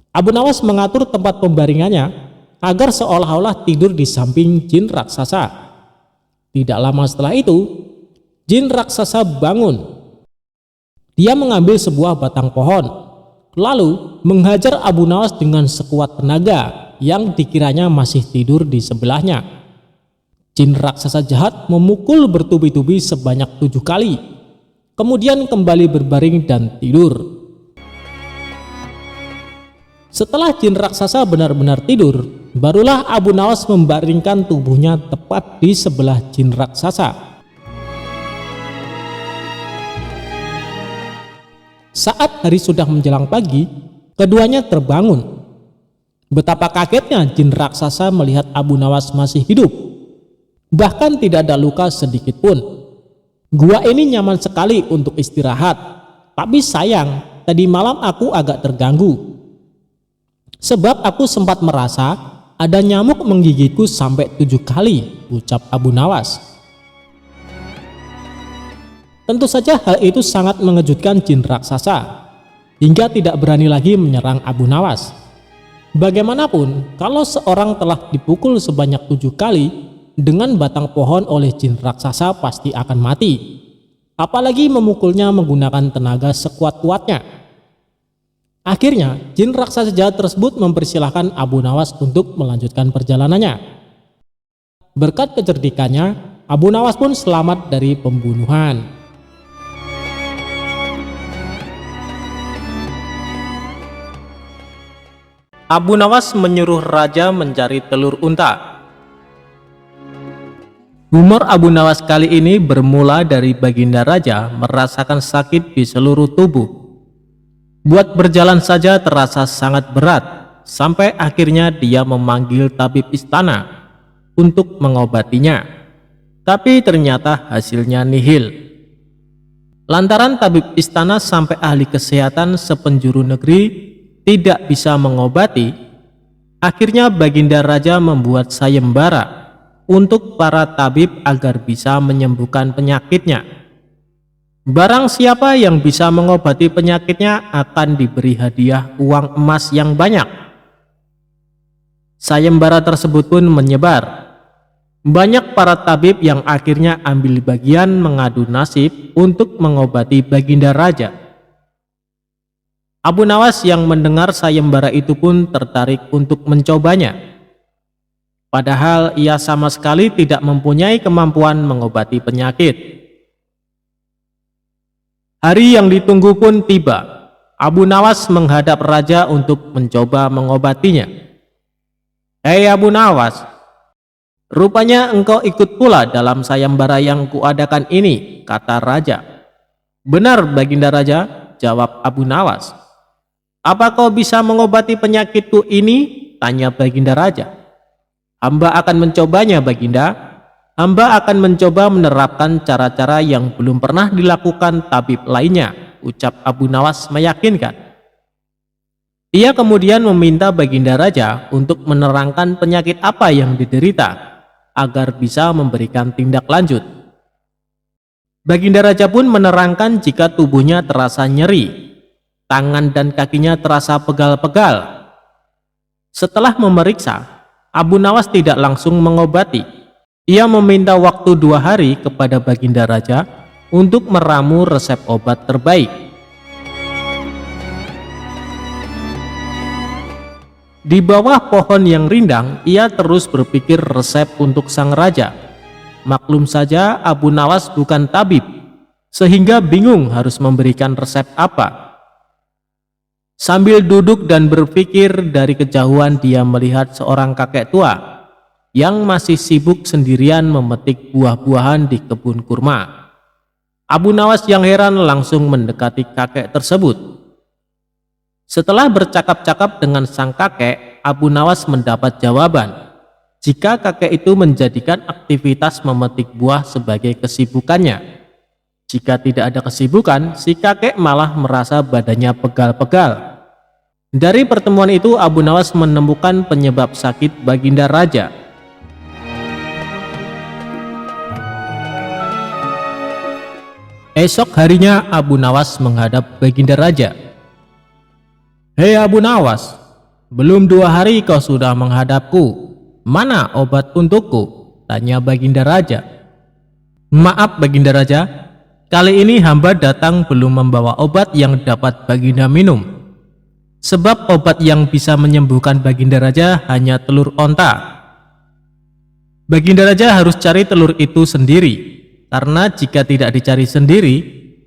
Abu Nawas mengatur tempat pembaringannya agar seolah-olah tidur di samping jin raksasa. Tidak lama setelah itu, jin raksasa bangun. Dia mengambil sebuah batang pohon, lalu menghajar Abu Nawas dengan sekuat tenaga yang dikiranya masih tidur di sebelahnya. Jin raksasa jahat memukul bertubi-tubi sebanyak 7 kali, kemudian kembali berbaring dan tidur. Setelah jin raksasa benar-benar tidur, barulah Abu Nawas membaringkan tubuhnya tepat di sebelah jin raksasa. Saat hari sudah menjelang pagi, keduanya terbangun. Betapa kagetnya jin raksasa melihat Abu Nawas masih hidup. Bahkan tidak ada luka sedikit pun. Gua ini nyaman sekali untuk istirahat, tapi sayang, tadi malam aku agak terganggu. Sebab aku sempat merasa ada nyamuk menggigitku sampai 7 kali, ucap Abu Nawas. Tentu saja hal itu sangat mengejutkan jin raksasa, hingga tidak berani lagi menyerang Abu Nawas. Bagaimanapun, kalau seorang telah dipukul sebanyak 7 kali dengan batang pohon oleh jin raksasa pasti akan mati. Apalagi memukulnya menggunakan tenaga sekuat-kuatnya. Akhirnya, jin raksasa jahat tersebut mempersilahkan Abu Nawas untuk melanjutkan perjalanannya. Berkat kecerdikannya, Abu Nawas pun selamat dari pembunuhan. Abu Nawas menyuruh raja mencari telur unta. Humor Abu Nawas kali ini bermula dari baginda raja merasakan sakit di seluruh tubuh. Buat berjalan saja terasa sangat berat, sampai akhirnya dia memanggil tabib istana untuk mengobatinya. Tapi ternyata hasilnya nihil. Lantaran tabib istana sampai ahli kesehatan sepenjuru negeri tidak bisa mengobati, akhirnya baginda raja membuat sayembara untuk para tabib agar bisa menyembuhkan penyakitnya. Barang siapa yang bisa mengobati penyakitnya akan diberi hadiah uang emas yang banyak. Sayembara tersebut pun menyebar. Banyak para tabib yang akhirnya ambil bagian mengadu nasib untuk mengobati baginda raja. Abu Nawas yang mendengar sayembara itu pun tertarik untuk mencobanya. Padahal ia sama sekali tidak mempunyai kemampuan mengobati penyakit. Hari yang ditunggu pun tiba. Abu Nawas menghadap raja untuk mencoba mengobatinya. "Hei Abu Nawas, rupanya engkau ikut pula dalam sayembara yang kuadakan ini," kata raja. "Benar baginda raja," jawab Abu Nawas. "Apa kau bisa mengobati penyakitku ini?" tanya baginda raja. "Hamba akan mencobanya baginda. Hamba akan mencoba menerapkan cara-cara yang belum pernah dilakukan tabib lainnya," ucap Abu Nawas meyakinkan. Ia kemudian meminta baginda raja untuk menerangkan penyakit apa yang diderita agar bisa memberikan tindak lanjut. Baginda raja pun menerangkan jika tubuhnya terasa nyeri, tangan dan kakinya terasa pegal-pegal. Setelah memeriksa, Abu Nawas tidak langsung mengobati. Ia meminta waktu 2 hari kepada baginda raja untuk meramu resep obat terbaik. Di bawah pohon yang rindang, ia terus berpikir resep untuk sang raja. Maklum saja Abu Nawas bukan tabib, sehingga bingung harus memberikan resep apa. Sambil duduk dan berpikir, dari kejauhan dia melihat seorang kakek tua yang masih sibuk sendirian memetik buah-buahan di kebun kurma. Abu Nawas yang heran langsung mendekati kakek tersebut. Setelah bercakap-cakap dengan sang kakek, Abu Nawas mendapat jawaban jika kakek itu menjadikan aktivitas memetik buah sebagai kesibukannya. Jika tidak ada kesibukan, si kakek malah merasa badannya pegal-pegal. Dari pertemuan itu, Abu Nawas menemukan penyebab sakit baginda raja. Esok harinya Abu Nawas menghadap baginda raja. "Hei Abu Nawas, belum 2 hari kau sudah menghadapku. Mana obat untukku?" tanya baginda raja. "Maaf baginda raja, kali ini hamba datang belum membawa obat yang dapat baginda minum. Sebab obat yang bisa menyembuhkan baginda raja hanya telur onta. Baginda raja harus cari telur itu sendiri, karena jika tidak dicari sendiri,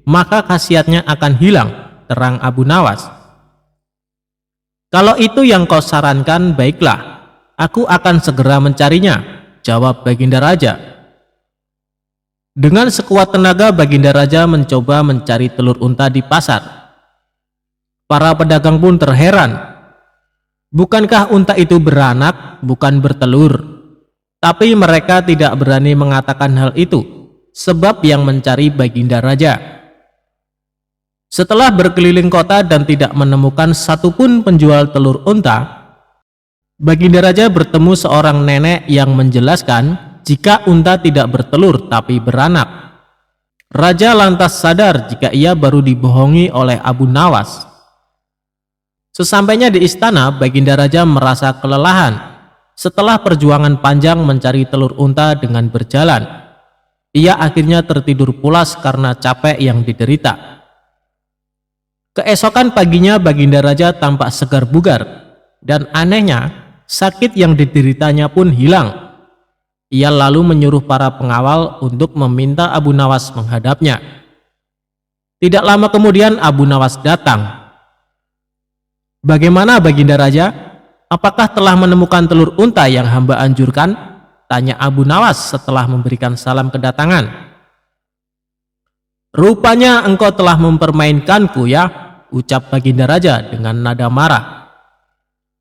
maka khasiatnya akan hilang," terang Abu Nawas. "Kalau itu yang kau sarankan, baiklah, aku akan segera mencarinya," jawab baginda raja. Dengan sekuat tenaga baginda raja mencoba mencari telur unta di pasar. Para pedagang pun terheran. Bukankah unta itu beranak, bukan bertelur? Tapi mereka tidak berani mengatakan hal itu. sebab yang mencari Baginda Raja. Setelah berkeliling kota dan tidak menemukan satupun penjual telur unta, Baginda Raja bertemu seorang nenek yang menjelaskan jika unta tidak bertelur tapi beranak. Raja lantas sadar jika ia baru dibohongi oleh Abu Nawas. Sesampainya di istana, Baginda Raja merasa kelelahan setelah perjuangan panjang mencari telur unta dengan berjalan. Ia akhirnya tertidur pulas karena capek yang diderita. Keesokan paginya Baginda Raja tampak segar bugar, dan anehnya sakit yang dideritanya pun hilang. Ia lalu menyuruh para pengawal untuk meminta Abu Nawas menghadapnya. Tidak lama kemudian Abu Nawas datang. "Bagaimana Baginda Raja? Apakah telah menemukan telur unta yang hamba anjurkan?" tanya Abu Nawas setelah memberikan salam kedatangan. "Rupanya engkau telah mempermainkanku ya," ucap Baginda Raja dengan nada marah.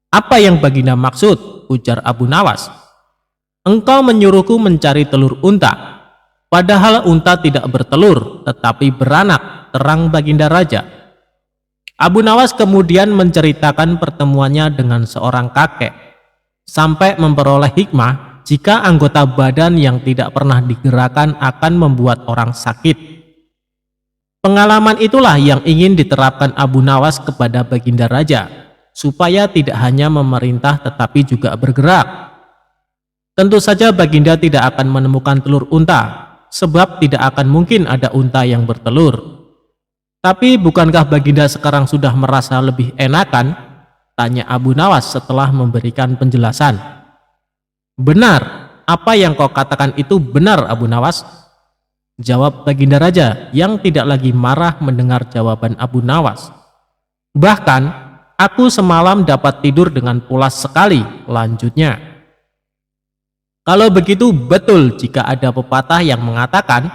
"Apa yang Baginda maksud?" ujar Abu Nawas. "Engkau menyuruhku mencari telur unta, padahal unta tidak bertelur tetapi beranak," terang Baginda Raja. Abu Nawas kemudian menceritakan pertemuannya dengan seorang kakek, sampai memperoleh hikmah jika anggota badan yang tidak pernah digerakkan akan membuat orang sakit. Pengalaman itulah yang ingin diterapkan Abu Nawas kepada Baginda Raja, supaya tidak hanya memerintah tetapi juga bergerak. Tentu saja Baginda tidak akan menemukan telur unta, sebab tidak akan mungkin ada unta yang bertelur. "Tapi bukankah Baginda sekarang sudah merasa lebih enakan?" tanya Abu Nawas setelah memberikan penjelasan. "Benar, apa yang kau katakan itu benar Abu Nawas," jawab Baginda Raja yang tidak lagi marah mendengar jawaban Abu Nawas. "Bahkan aku semalam dapat tidur dengan pulas sekali," lanjutnya. "Kalau begitu betul jika ada pepatah yang mengatakan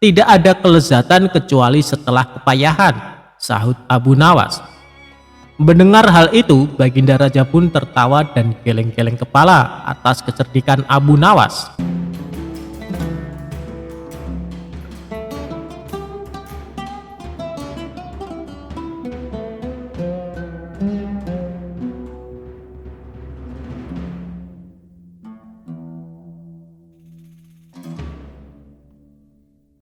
tidak ada kelezatan kecuali setelah kepayahan," sahut Abu Nawas. Mendengar hal itu, Baginda Raja pun tertawa dan geleng-geleng kepala atas kecerdikan Abu Nawas.